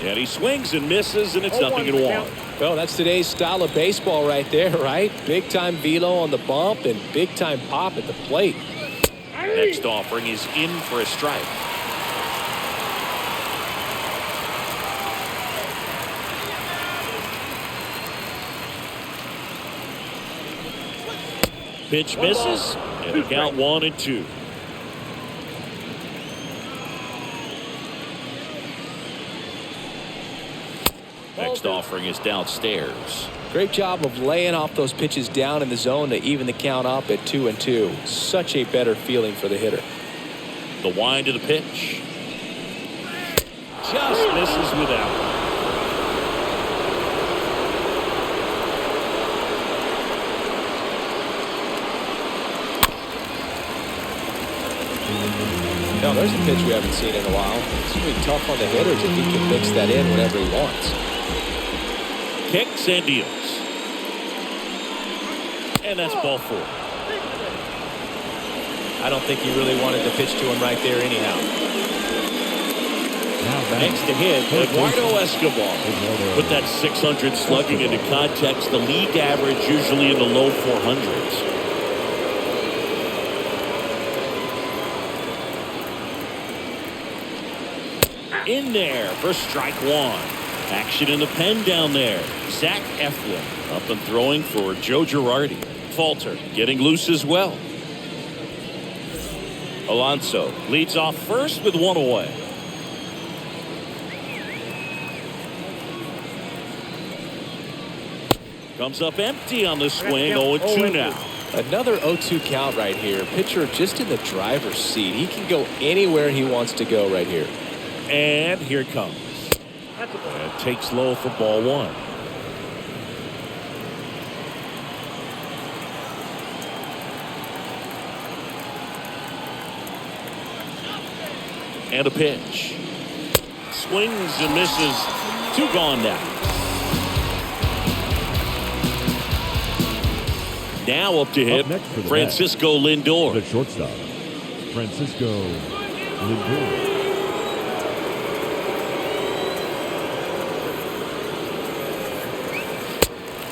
And he swings and misses, and it's 0-1. Well, that's today's style of baseball right there, right? Big time velo on the bump and big time pop at the plate. Next offering is in for a strike. Pitch misses, and a count 1-2. Next offering is downstairs. Great job of laying off those pitches down in the zone to even the count up at 2-2. Such a better feeling for the hitter. The wind of the pitch. Just misses without. Now, there's a pitch we haven't seen in a while. It's going to be tough on the hitters if he can mix that in whenever he wants. Kicks and deals. And that's ball 4. I don't think he really wanted to pitch to him right there anyhow. Next to hit, Eduardo Escobar. Put that 600 slugging into context. The league average usually in the low 400s. In there for strike 1. Action in the pen down there. Zach Eflin up and throwing for Joe Girardi. Falter getting loose as well. Alonso leads off first with 1 away. Comes up empty on the swing. 0-2 now. Another 0-2 count right here. Pitcher just in the driver's seat. He can go anywhere he wants to go right here. And here it comes. And takes low for ball 1. And a pitch. Swings and misses. 2 gone now. Now up to hit Francisco Lindor. The shortstop, Francisco Lindor.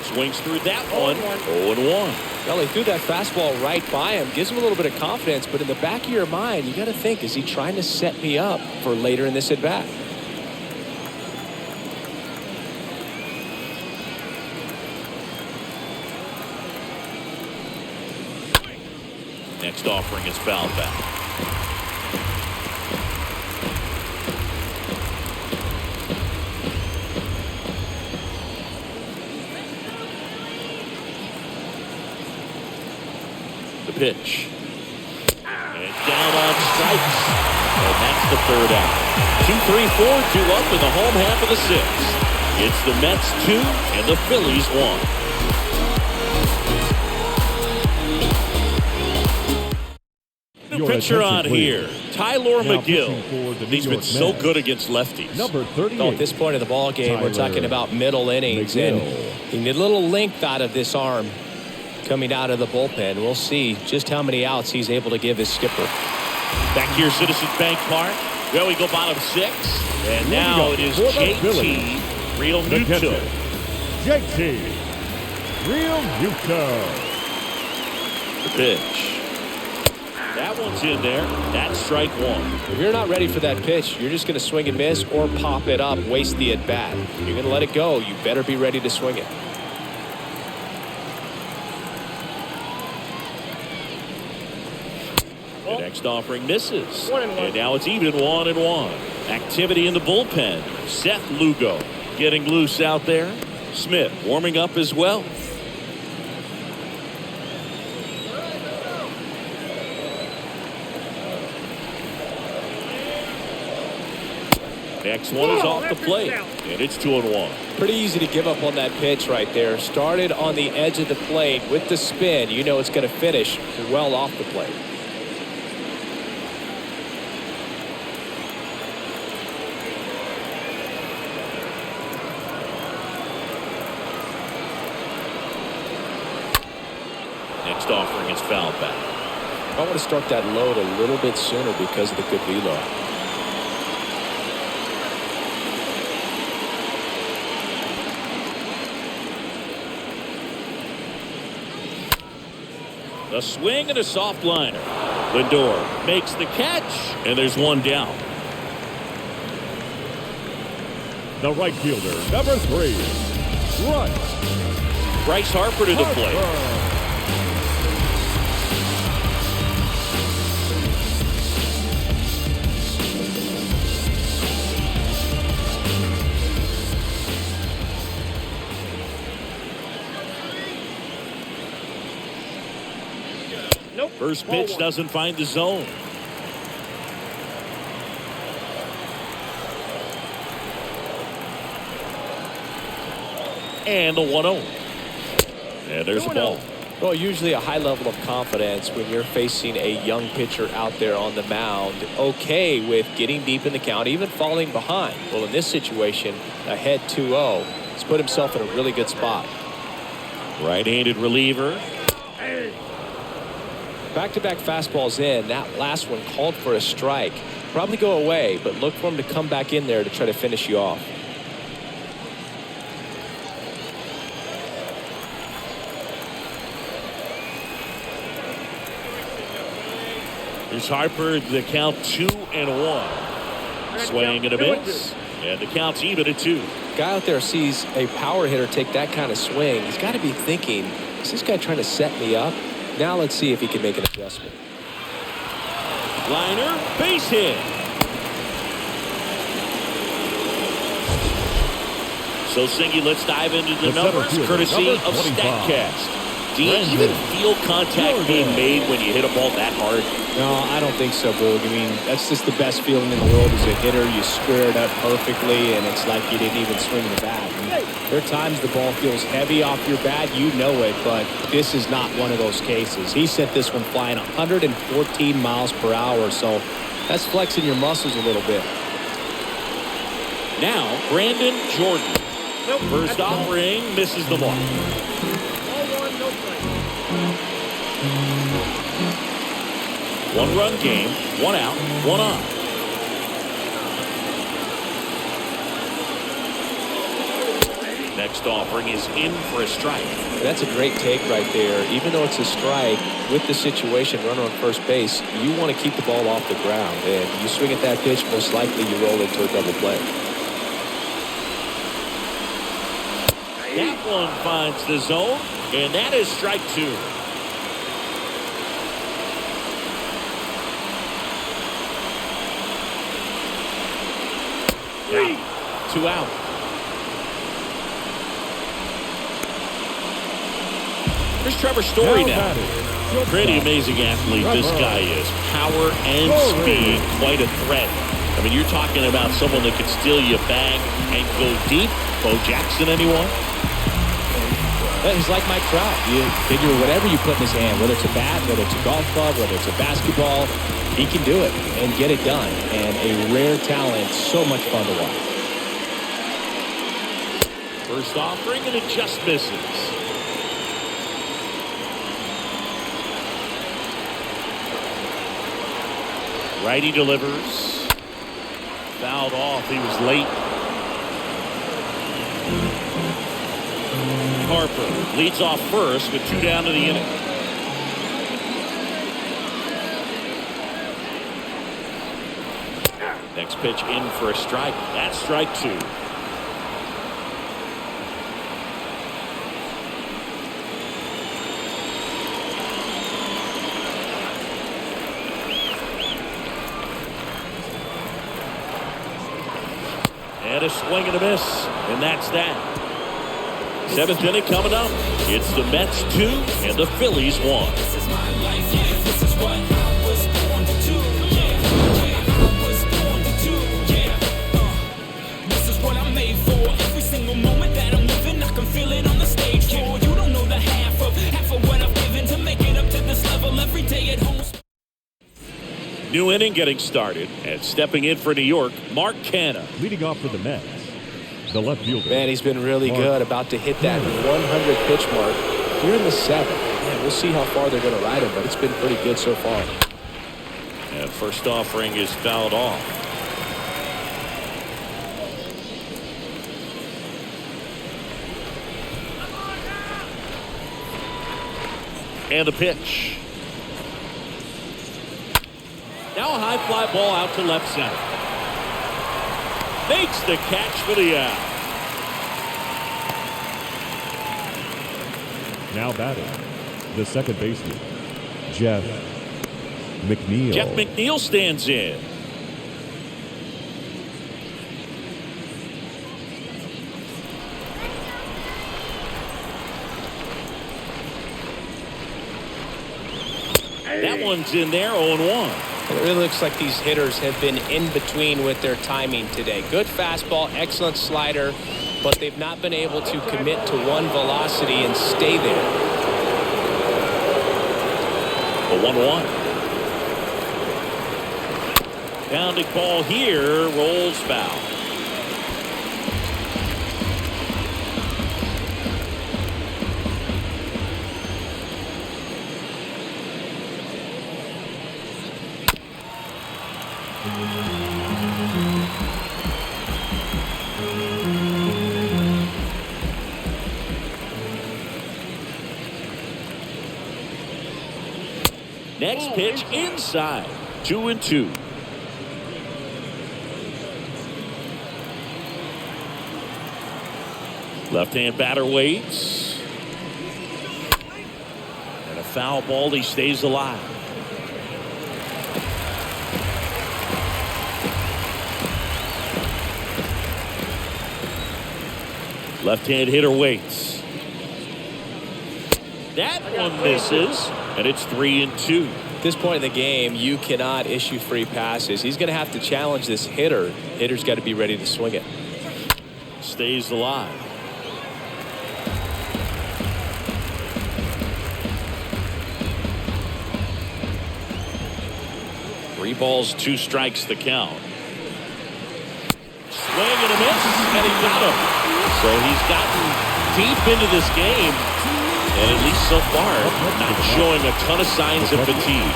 Swings through that one. 0-1. Well, he threw that fastball right by him. Gives him a little bit of confidence, but in the back of your mind, you got to think, is he trying to set me up for later in this at bat? Next offering is fouled back. The pitch. And down on strikes. And that's the 3rd out. 2-3-4, 2 up in the home half of the 6th. It's the Mets 2 and the Phillies 1. New pitcher on here, Tyler McGill. He's been so good against lefties. Number 38. Well, at this point of the ball game, we're talking about middle innings, and he need a little length out of this arm coming out of the bullpen. We'll see just how many outs he's able to give his skipper. Back here, Citizens Bank Park. There we go, bottom 6, and now it is JT Real Muto. JT Real Muto. The pitch. That one's in there. That's strike 1. If you're not ready for that pitch, you're just going to swing and miss or pop it up, waste the at bat. You're going to let it go. You better be ready to swing it. The next offering misses. And now it's even 1-1. Activity in the bullpen. Seth Lugo getting loose out there. Smith warming up as well. Next one is off the plate, and it's 2-1. Pretty easy to give up on that pitch right there. Started on the edge of the plate with the spin. You know it's going to finish well off the plate. Next offering is fouled back. I want to start that load a little bit sooner because of the good velo. A swing and a soft liner. Lindor makes the catch, and there's one down. The right fielder, number 3, Bryce Harper to the plate. First pitch doesn't find the zone. And the 1-0. And there's a ball. Well, usually a high level of confidence when you're facing a young pitcher out there on the mound. Okay with getting deep in the count, even falling behind. Well, in this situation, ahead 2-0. He's put himself in a really good spot. Right-handed reliever. Back-to-back fastballs in. That last one called for a strike. Probably go away, but look for him to come back in there to try to finish you off. Here's Harper, the count 2-1. Swing and a miss. And the count's even at 2. Guy out there sees a power hitter take that kind of swing. He's got to be thinking, is this guy trying to set me up? Now let's see if he can make an adjustment. Liner, base hit. So, Singy, let's dive into the numbers, courtesy of StatCast. Do you even feel contact being made when you hit a ball that hard? No, I don't think so, Boog. I mean, that's just the best feeling in the world as a hitter. You square it up perfectly, and it's like you didn't even swing the bat. And there are times the ball feels heavy off your bat. You know it, but this is not one of those cases. He sent this one flying 114 miles per hour, so that's flexing your muscles a little bit. Now, Brandon Jordan. First offering misses the mark. One-run game, 1 out, 1 on. Next offering is in for a strike. That's a great take right there. Even though it's a strike, with the situation, runner on first base, you want to keep the ball off the ground. And you swing at that pitch, most likely you roll into a double play. That one finds the zone, and that is strike 2. Yeah. 2 out. Here's Trevor Story now. Pretty amazing athlete this guy is. Power and speed, quite a threat. I mean, you're talking about someone that could steal you bag and go deep. Bo Jackson, anyone? He's like Mike Trout. You figure whatever you put in his hand, whether it's a bat, whether it's a golf club, whether it's a basketball, he can do it and get it done. And a rare talent, so much fun to watch. First offering, and it just misses. Righty delivers. Fouled off. He was late. Harper leads off first with 2 down to the inning. Next pitch in for a strike. That's strike 2. And a swing and a miss. And that's that. 7th inning coming up. It's the Mets 2 and the Phillies 1. This is my life, yeah, this is what I was born to do, yeah, I was born to do, yeah, New inning getting started, and stepping in for New York, Mark Canha. Leading off for the Mets, the left fielder. Man, he's been really good, about to hit that 100 pitch mark here in the 7th. Man, we'll see how far they're going to ride him, but it's been pretty good so far. And first offering is fouled off. And the pitch. Now a high fly ball out to left center. Makes the catch for the out. Now batting, the second baseman, Jeff McNeil. Jeff McNeil stands in. That one's in there, 0-1. It really looks like these hitters have been in between with their timing today. Good fastball, excellent slider, but they've not been able to commit to one velocity and stay there. A 1-1. Pounding ball here, rolls foul. Next pitch inside, 2-2. Left-hand batter waits. And a foul ball, he stays alive. Left-hand hitter waits. That one misses, and it's 3-2. At this point in the game, you cannot issue free passes. He's going to have to challenge this hitter. Hitter's got to be ready to swing it. Stays alive. Three balls, 2 strikes the count. Swing and a miss, and he got him. So he's gotten deep into this game, and at least so far, not showing a ton of signs of fatigue.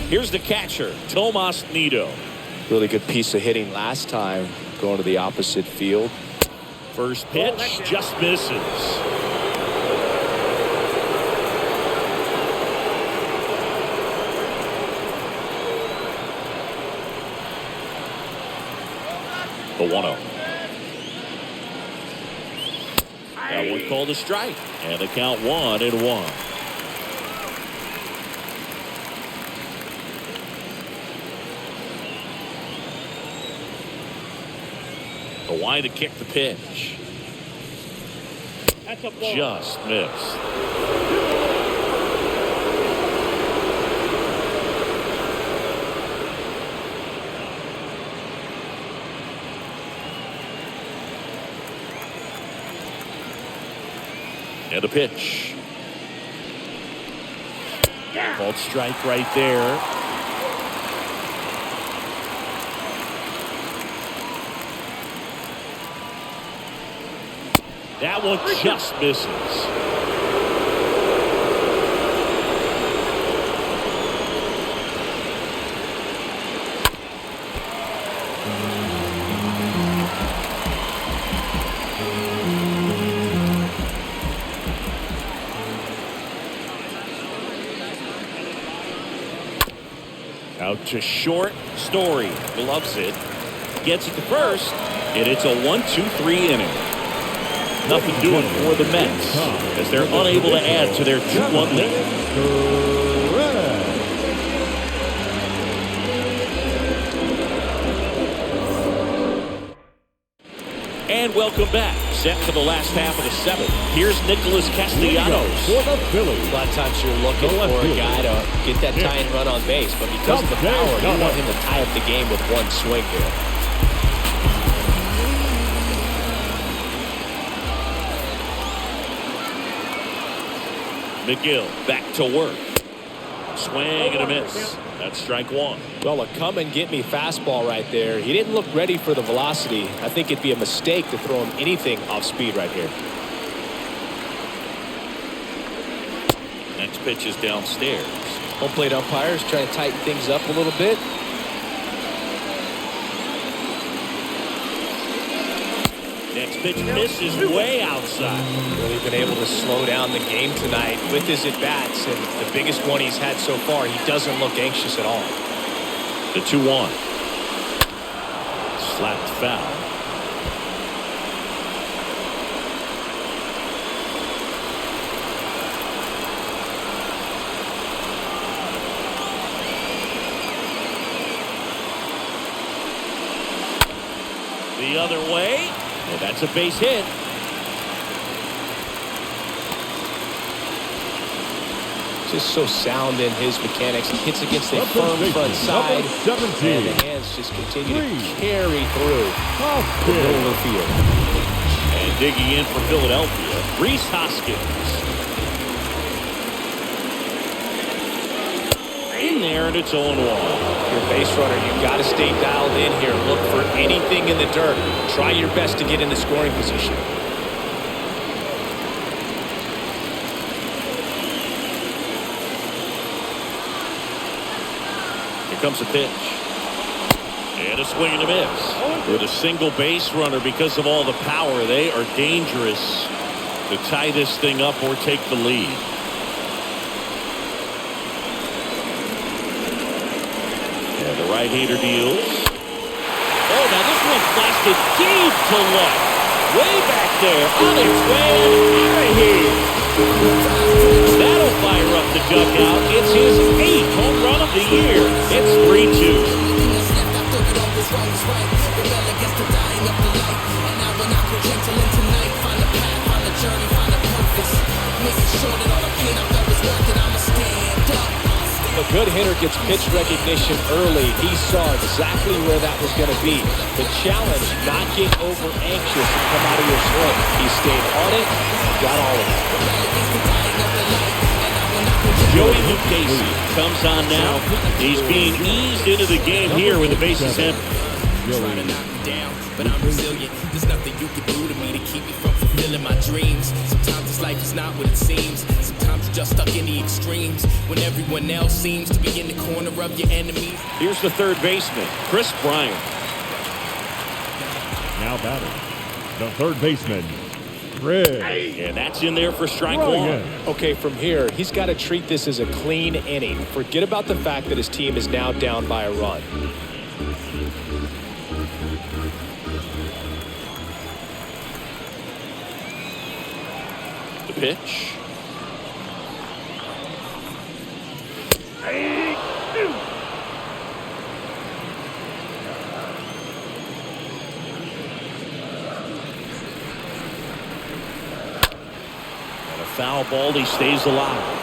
Here's the catcher, Tomas Nido. Really good piece of hitting last time, going to the opposite field. First pitch just misses. The 1-0. That one called a strike, and the count 1-1. The wide to kick the pitch. That's a ball. Just missed. And a pitch. Called strike right there. That one just misses. Out to short. Story gloves it. Gets it to first. And it's a 1-2-3 inning. Nothing doing for the Mets as they're unable to add to their 2-1 lead. And welcome back. Set for the last half of the seventh. Here's Nicholas Castellanos. For the Phillies. A lot of times you're looking for a guy to get that tying run on base, but because of the power, you want him to tie up the game with one swing here. McGill back to work. Swing and a miss. That's strike one. Well, a come-and-get-me fastball right there. He didn't look ready for the velocity. I think it'd be a mistake to throw him anything off speed right here. Next pitch is downstairs. Home plate umpires trying to tighten things up a little bit. Next pitch misses way outside. Really been able to slow down the game tonight with his at-bats, and the biggest one he's had so far, he doesn't look anxious at all. The 2-1. Slapped foul. The other way. And that's a base hit. Just so sound in his mechanics. He hits against a firm front side, and the hands just continue to carry through the middle of the field. And digging in for Philadelphia, Rhys Hoskins. In there, and it's 0-1. Your base runner, you've got to stay dialed in here. Look for anything in the dirt. Try your best to get in the scoring position. Here comes a pitch. And a swing and a miss. With a single base runner, because of all the power, they are dangerous to tie this thing up or take the lead. And the right-hander deals. Oh, now this one blasted deep to left. Way back there, on its way out of here. That'll fire up the dugout. It's his 8th home run of the year. It's 3-2. A good hitter gets pitch recognition early. He saw exactly where that was going to be. The challenge, not get over anxious and come out of your swing. He stayed on it, got all of it. Joey Lucchesi comes on now. He's being eased into the game here with the bases empty. Trying to knock me down, but I'm resilient. There's nothing you can do to me to keep me from fulfilling my dreams. Sometimes this life is not what it seems. Sometimes you're just stuck in the extremes when everyone else seems to be in the corner of your enemy. Here's the third baseman, Chris Bryant. Now batting, the third baseman, Chris. And that's in there for strike one. Okay, from here, he's got to treat this as a clean inning. Forget about the fact that his team is now down by a run. The pitch. And a foul ball, he stays alive.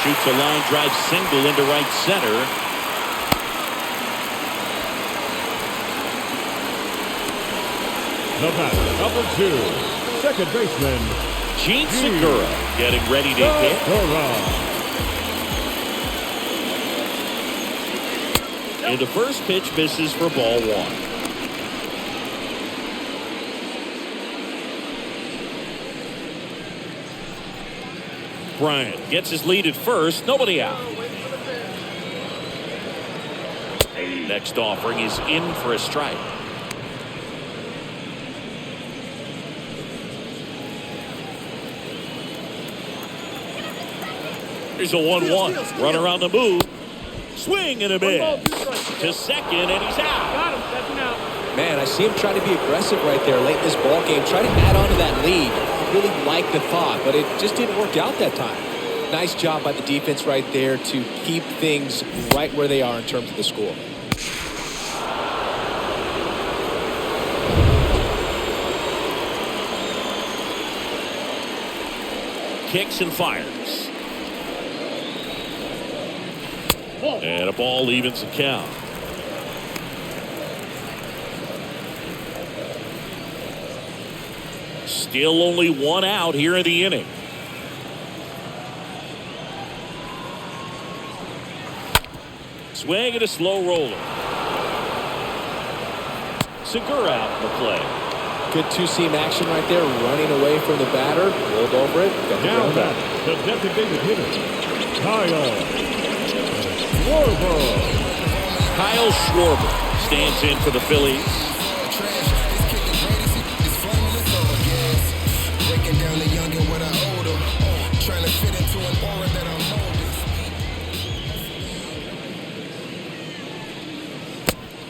Shoots a line drive single into right center. The batter, number 2, second baseman, Gene Segura getting ready to hit. And the first pitch misses for ball one. Bryant gets his lead at first. Nobody out. Next offering is in for a strike. Here's a 1-1. Run around the move. Swing and a miss. To second, and he's out. Got him. That's him out. Man, I see him try to be aggressive right there late in this ball game. Try to add on to that lead. Really like the thought, but it just didn't work out that time. Nice job by the defense right there to keep things right where they are in terms of the score. Kicks and fires. And a ball evens the count. Still only one out here in the inning. Swing and a slow roller. Segura out in the play. Good two-seam action right there, running away from the batter. Rolled over it. Got the Now ground back, out. the designated hitter, Kyle Schwarber. Kyle Schwarber stands in for the Phillies.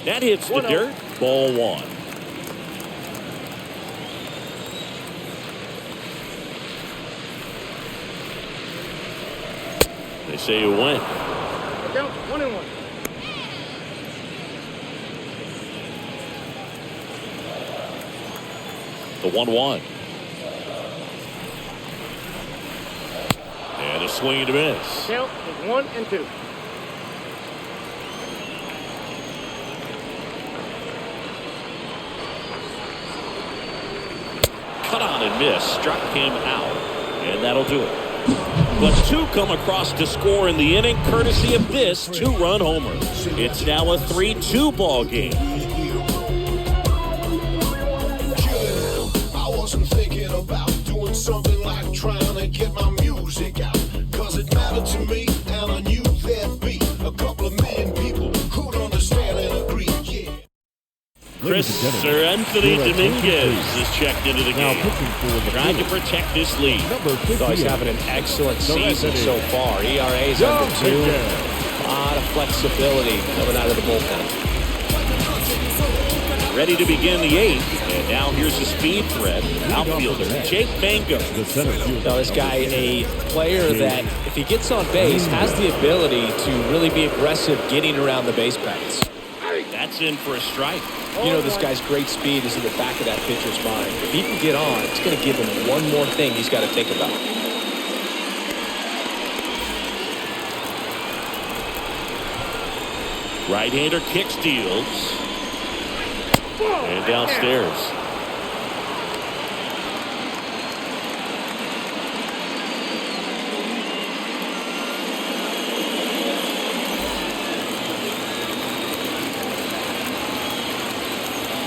That hits the dirt. Ball one. They say you went. Count 1-1. The 1-1. And a swing and a miss. Count is 1-2. Cut on and miss. Struck him out. And that'll do it. But two come across to score in the inning, courtesy of this two-run homer. It's now a 3-2 ball game. I wasn't thinking about doing something like trying to get my music out, 'cause it mattered to me, and I knew there'd be a couple of million people who'd understand and agree. Yeah. Chris Sir Anthony Dominguez is checked into the Now game, pitching for the trying to Phillies, protect this lead. number So he's 58. having an excellent season Anthony. so far. ERA's under 2. A lot of flexibility coming out of the bullpen. Ready to begin the 8th, and now here's the speed threat. Outfielder Jake Mango. The center fielder. Now this guy, a player that if he gets on base, has the ability to really be aggressive getting around the base paths. That's in for a strike. You know this guy's great speed is in the back of that pitcher's mind. If he can get on, it's going to give him one more thing he's got to think about. Right-hander kick steals. And downstairs.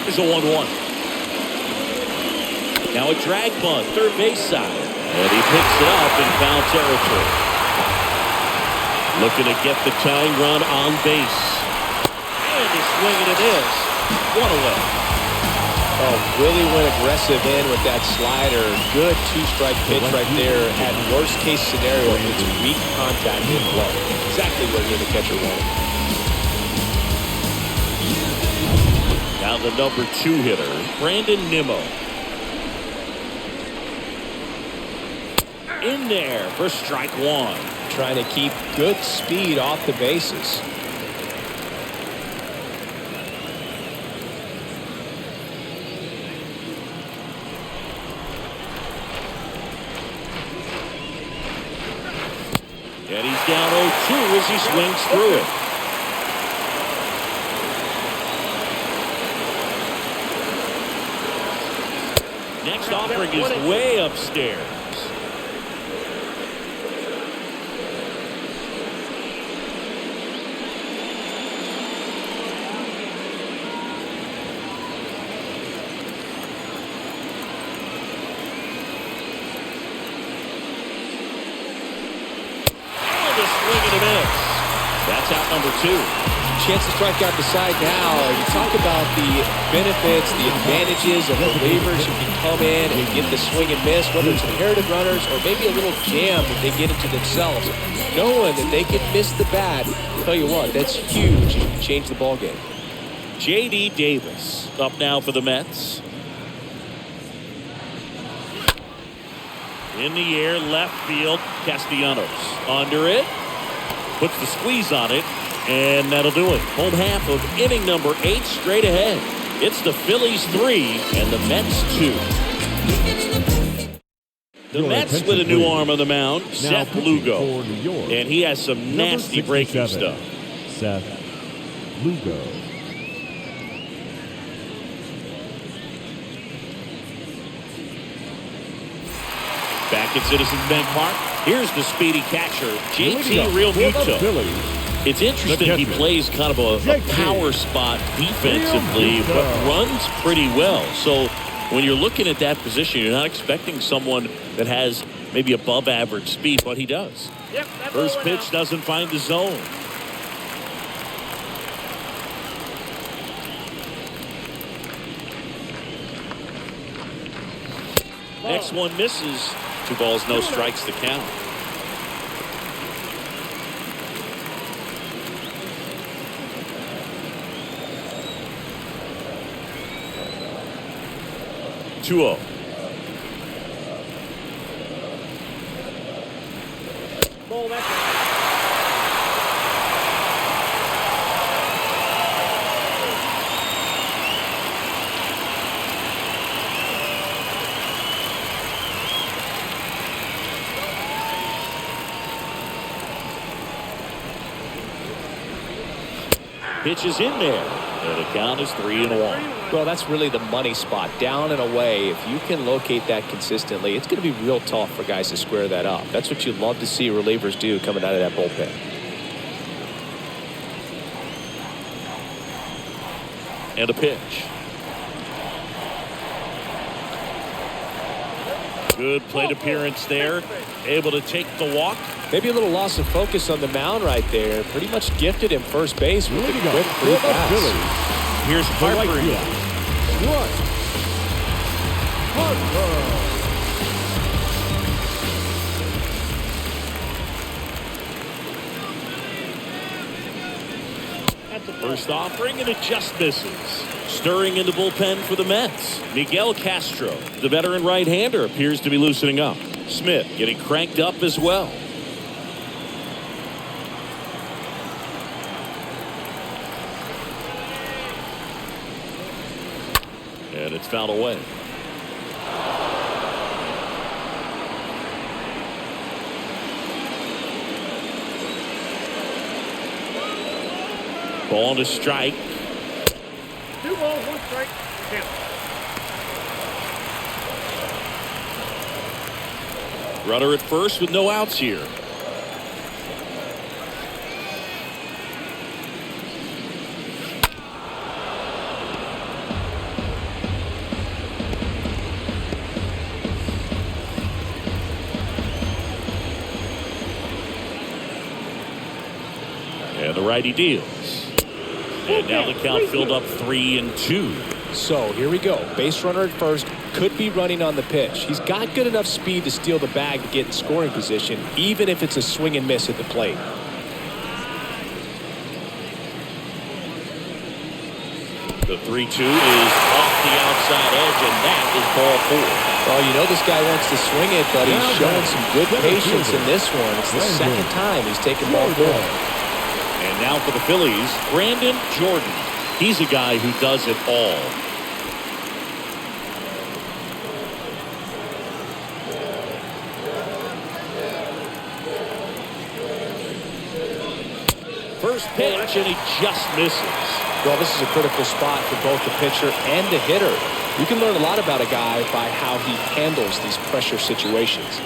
Here's a 1-1. Now a drag bunt, third base side. And he picks it up in foul territory. Looking to get the tying run on base. And he's swinging it is. One away. Oh, really went aggressive in with that slider. Good two-strike pitch right there. At worst-case scenario, it's weak contact in play. Exactly where the catcher wanted. Now the number 2 hitter, Brandon Nimmo. In there for strike one. Trying to keep good speed off the bases. And he's down 0-2 as he swings through it. Next offering is way upstairs. And a swing and a miss. That's out number 2. Chance to strike out the side now. You talk about the benefits, the advantages of relievers who can come in and get the swing and miss, whether it's inherited runners or maybe a little jam that they get into themselves. Knowing that they can miss the bat, I'll tell you what, that's huge. You can change the ball game. J.D. Davis up now for the Mets. In the air, left field, Castellanos under it, puts the squeeze on it, and that'll do it. Home half of inning number 8 straight ahead. It's the Phillies 3 and the Mets 2. The Mets with a new arm on the mound, Seth Lugo, and he has some nasty breaking stuff. Seth Lugo. Back at Citizens Bank Park, here's the speedy catcher, JT Realmuto. It's interesting he plays kind of a power spot defensively, but runs pretty well. So when you're looking at that position, you're not expecting someone that has maybe above average speed, but he does. First pitch doesn't find the zone. Next one misses. 2 balls, no strikes to count. Two-0. Pitch is in there, and the count is 3-1. Well, that's really the money spot, down and away. If you can locate that consistently, it's going to be real tough for guys to square that up. That's what you love to see relievers do coming out of that bullpen. And a pitch. Good plate appearance there. Able to take the walk. Maybe a little loss of focus on the mound right there. Pretty much gifted him first base with a quick free pass. Here's Harper. First offering, and it just misses. Stirring in the bullpen for the Mets, Miguel Castro. The veteran right-hander appears to be loosening up. Smith getting cranked up as well. And it's fouled away. Ball to strike. 2 balls, 1 strike. Count. Runner at first with no outs here. And the righty deals. And now the count filled up 3-2. So here we go. Base runner at first, could be running on the pitch. He's got good enough speed to steal the bag to get in scoring position, even if it's a swing and miss at the plate. The 3-2 is off the outside edge, and that is ball 4. Well, you know this guy wants to swing it, but he's showing some good patience in this one. It's the second time he's taken ball 4. And now for the Phillies, Brandon Jordan. He's a guy who does it all. First pitch, and he just misses. Well, this is a critical spot for both the pitcher and the hitter. You can learn a lot about a guy by how he handles these pressure situations.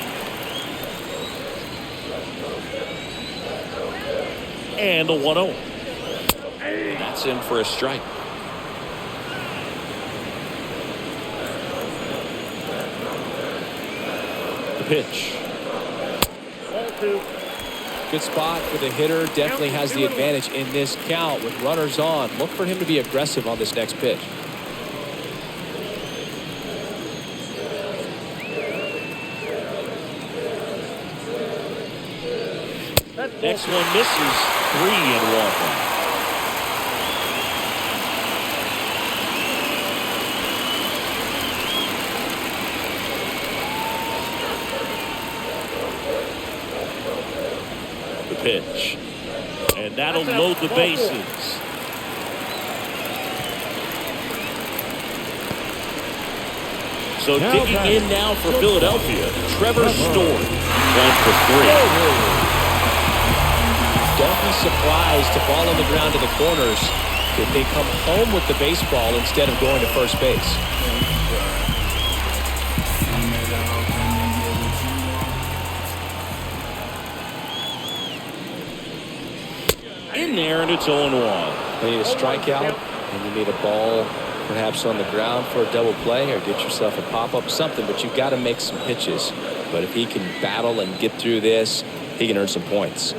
And a 1-0. And that's in for a strike. The pitch. Ball 2. Good spot for the hitter. Definitely has the advantage in this count with runners on. Look for him to be aggressive on this next pitch. Next one misses. 3-1. pitch. And that'll load the bases. So digging in now for Philadelphia, Trevor Story, 1 for 3. Don't be surprised to ball on the ground to the corners if they come home with the baseball instead of going to first base. In there, and it's 0-1. You need a strikeout, and you need a ball perhaps on the ground for a double play, or get yourself a pop-up, something, but you've got to make some pitches. But if he can battle and get through this, he can earn some points.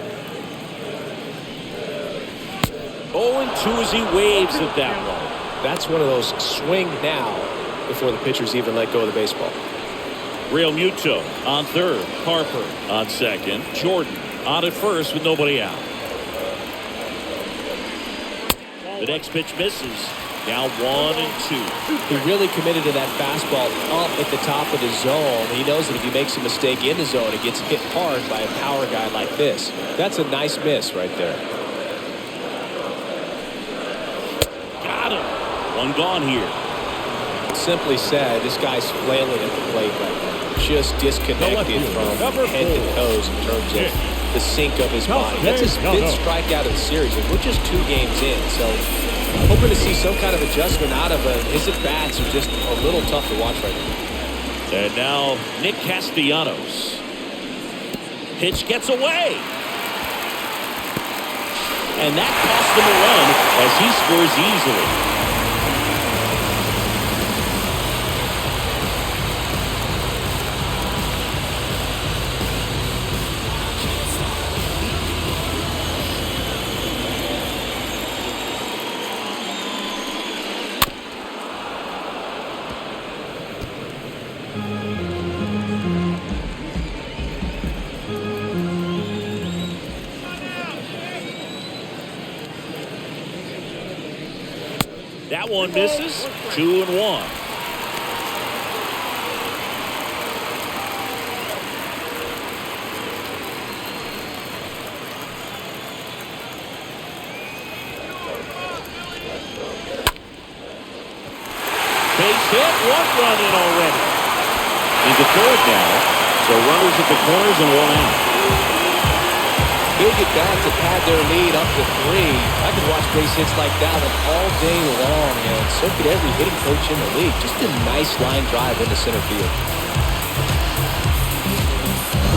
0-2 as he waves at that one. That's one of those swing now before the pitchers even let go of the baseball. Real Muto on third. Harper on second. Jordan on at first with nobody out. The next pitch misses. Now 1-2. He really committed to that fastball up at the top of the zone. He knows that if he makes a mistake in the zone, it gets hit hard by a power guy like this. That's a nice miss right there. Got him. One gone here. Simply said, this guy's flailing at the plate right now. Just disconnected from head to toes in terms of the sink of his body. That's his fifth strikeout of the series, and we're just 2 games in. So hoping to see some kind of adjustment out of him. His at-bats are just a little tough to watch right now. And now Nick Castellanos. Pitch gets away. And that cost him a run as he scores easily. That one misses. 2-1. Base hit. 1 run in already. Into third now. So runners at the corners and 1 out. Big at bat to pad their lead up to 3. I could watch base hits like that one all day long, and so could every hitting coach in the league. Just a nice line drive into center field.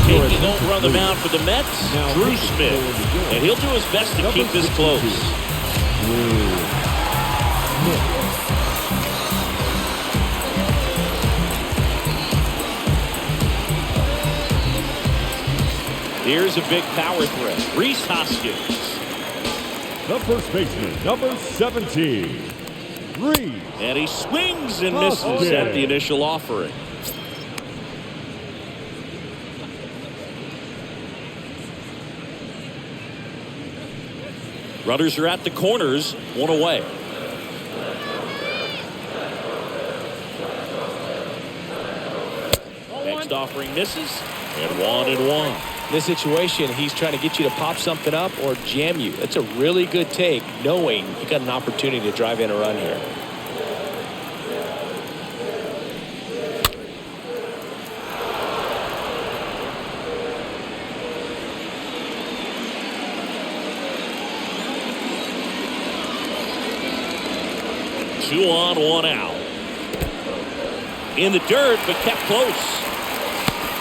Taking over on the mound for the Mets, Drew Smith. And he'll do his best to keep this close. Here's a big power threat. Rhys Hoskins. The first baseman, number 17, Rhys. And he swings and misses at the initial offering. Runners are at the corners, 1 away. Next offering misses, and 1-1. In this situation, he's trying to get you to pop something up or jam you. That's a really good take, knowing you got an opportunity to drive in a run here. Two on, 1 out. In the dirt, but kept close.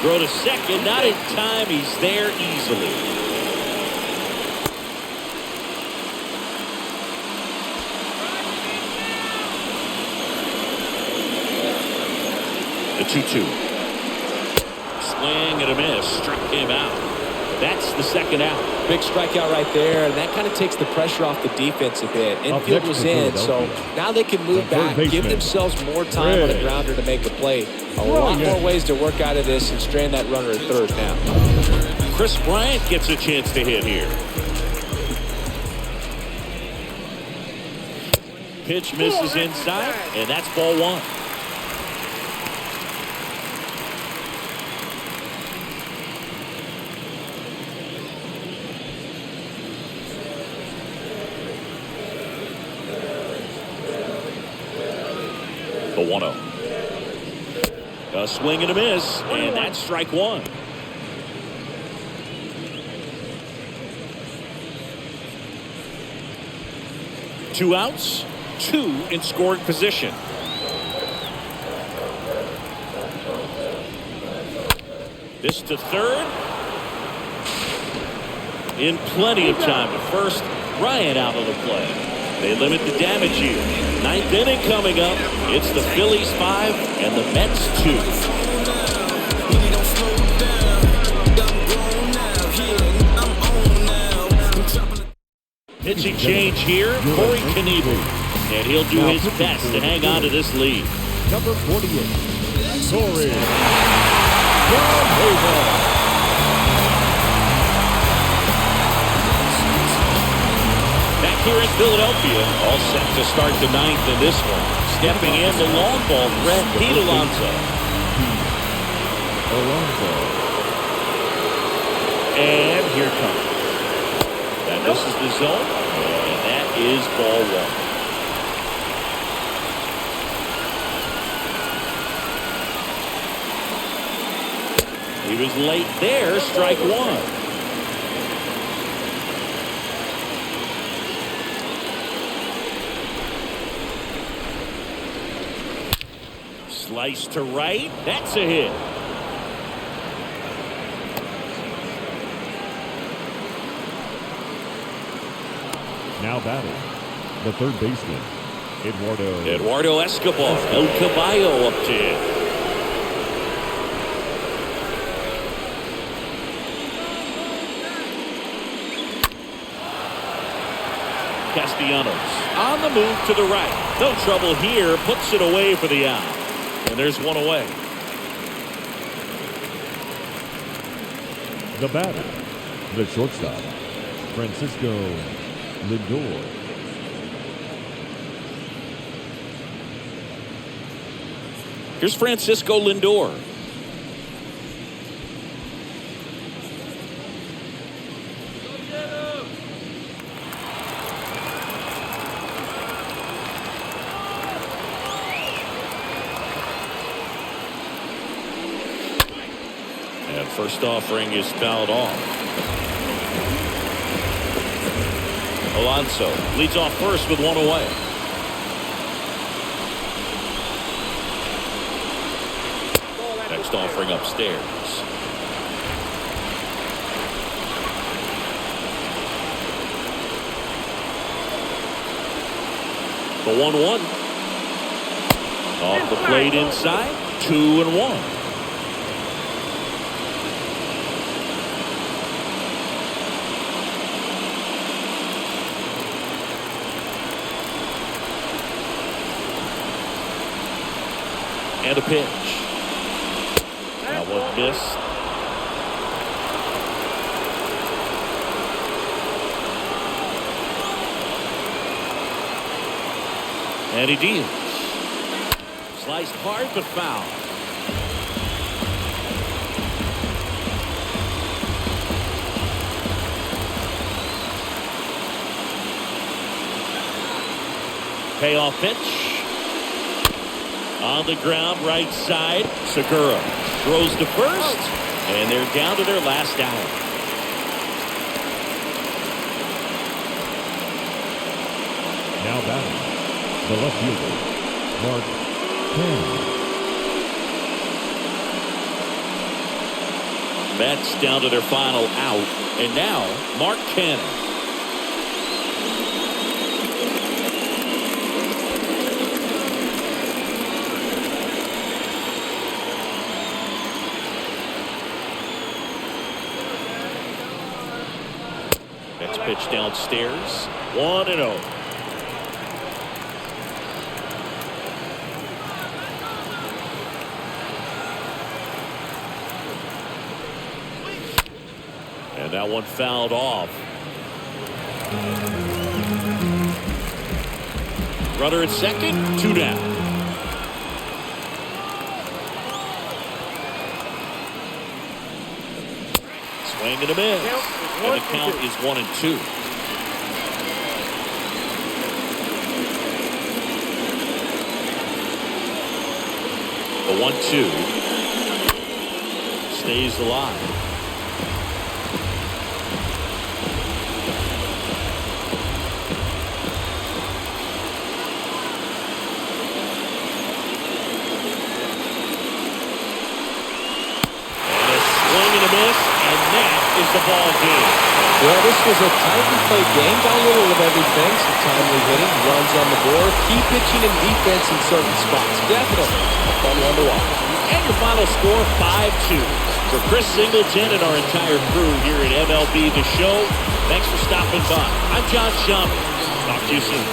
Throw to second, not in time. He's there easily. The 2-2. Swing and a miss. Struck him out. That's the second out. Big strikeout right there, and that kind of takes the pressure off the defense a bit. Infield was in, so now they can move back, give themselves more time on a grounder to make a play. A lot more ways to work out of this and strand that runner at third now. Chris Bryant gets a chance to hit here. Pitch misses inside, and that's ball 1. The 1-0. A swing and a miss, and that's strike one. Two outs, two in scoring position. This to third. In plenty of time to first. Ryan out of the play. They limit the damage here. Ninth inning coming up. It's the Phillies 5 and the Mets 2. Pitching change here, Corey Knievel. And he'll do his best to hang on to this lead. Number 48, Corey Knievel. Back here in Philadelphia, all set to start the ninth in this one. Stepping in the long ball threat, Pete Alonso. And here comes. And this is the zone, and that is ball one. He was late there, strike one. Slice to right, that's a hit. Now batting, the third baseman, Eduardo Escobar. El Caballo up to him. Castellanos on the move to the right. No trouble here, puts it away for the out. And there's one away. The batter, the shortstop, Francisco Lindor. Here's Francisco Lindor. And first offering is fouled off. Alonso leads off first with one away. Next offering upstairs. The 1-1. Off the plate inside. 2-1. And a pitch. That one missed. And he deals. Sliced hard but foul. Payoff pitch. On the ground, right side. Segura throws to first, and they're down to their last out. Now batting, the left fielder, Mark Cannon. Mets down to their final out, and now Mark Cannon. Pitch downstairs. 1-0. And that one fouled off. Runner at second, 2 down. Swing and a miss. And the count is 1-2. The 1-2 stays alive. Swing and a miss, and that is the ball game. Well, this was a tightly played game. Got a little of everything. Some timely hitting, runs on the board, key pitching and defense in certain spots. Definitely a fun one to watch. And your final score, 5-2. For Chris Singleton and our entire crew here at MLB The Show, thanks for stopping by. I'm John Schaub. Talk to you soon.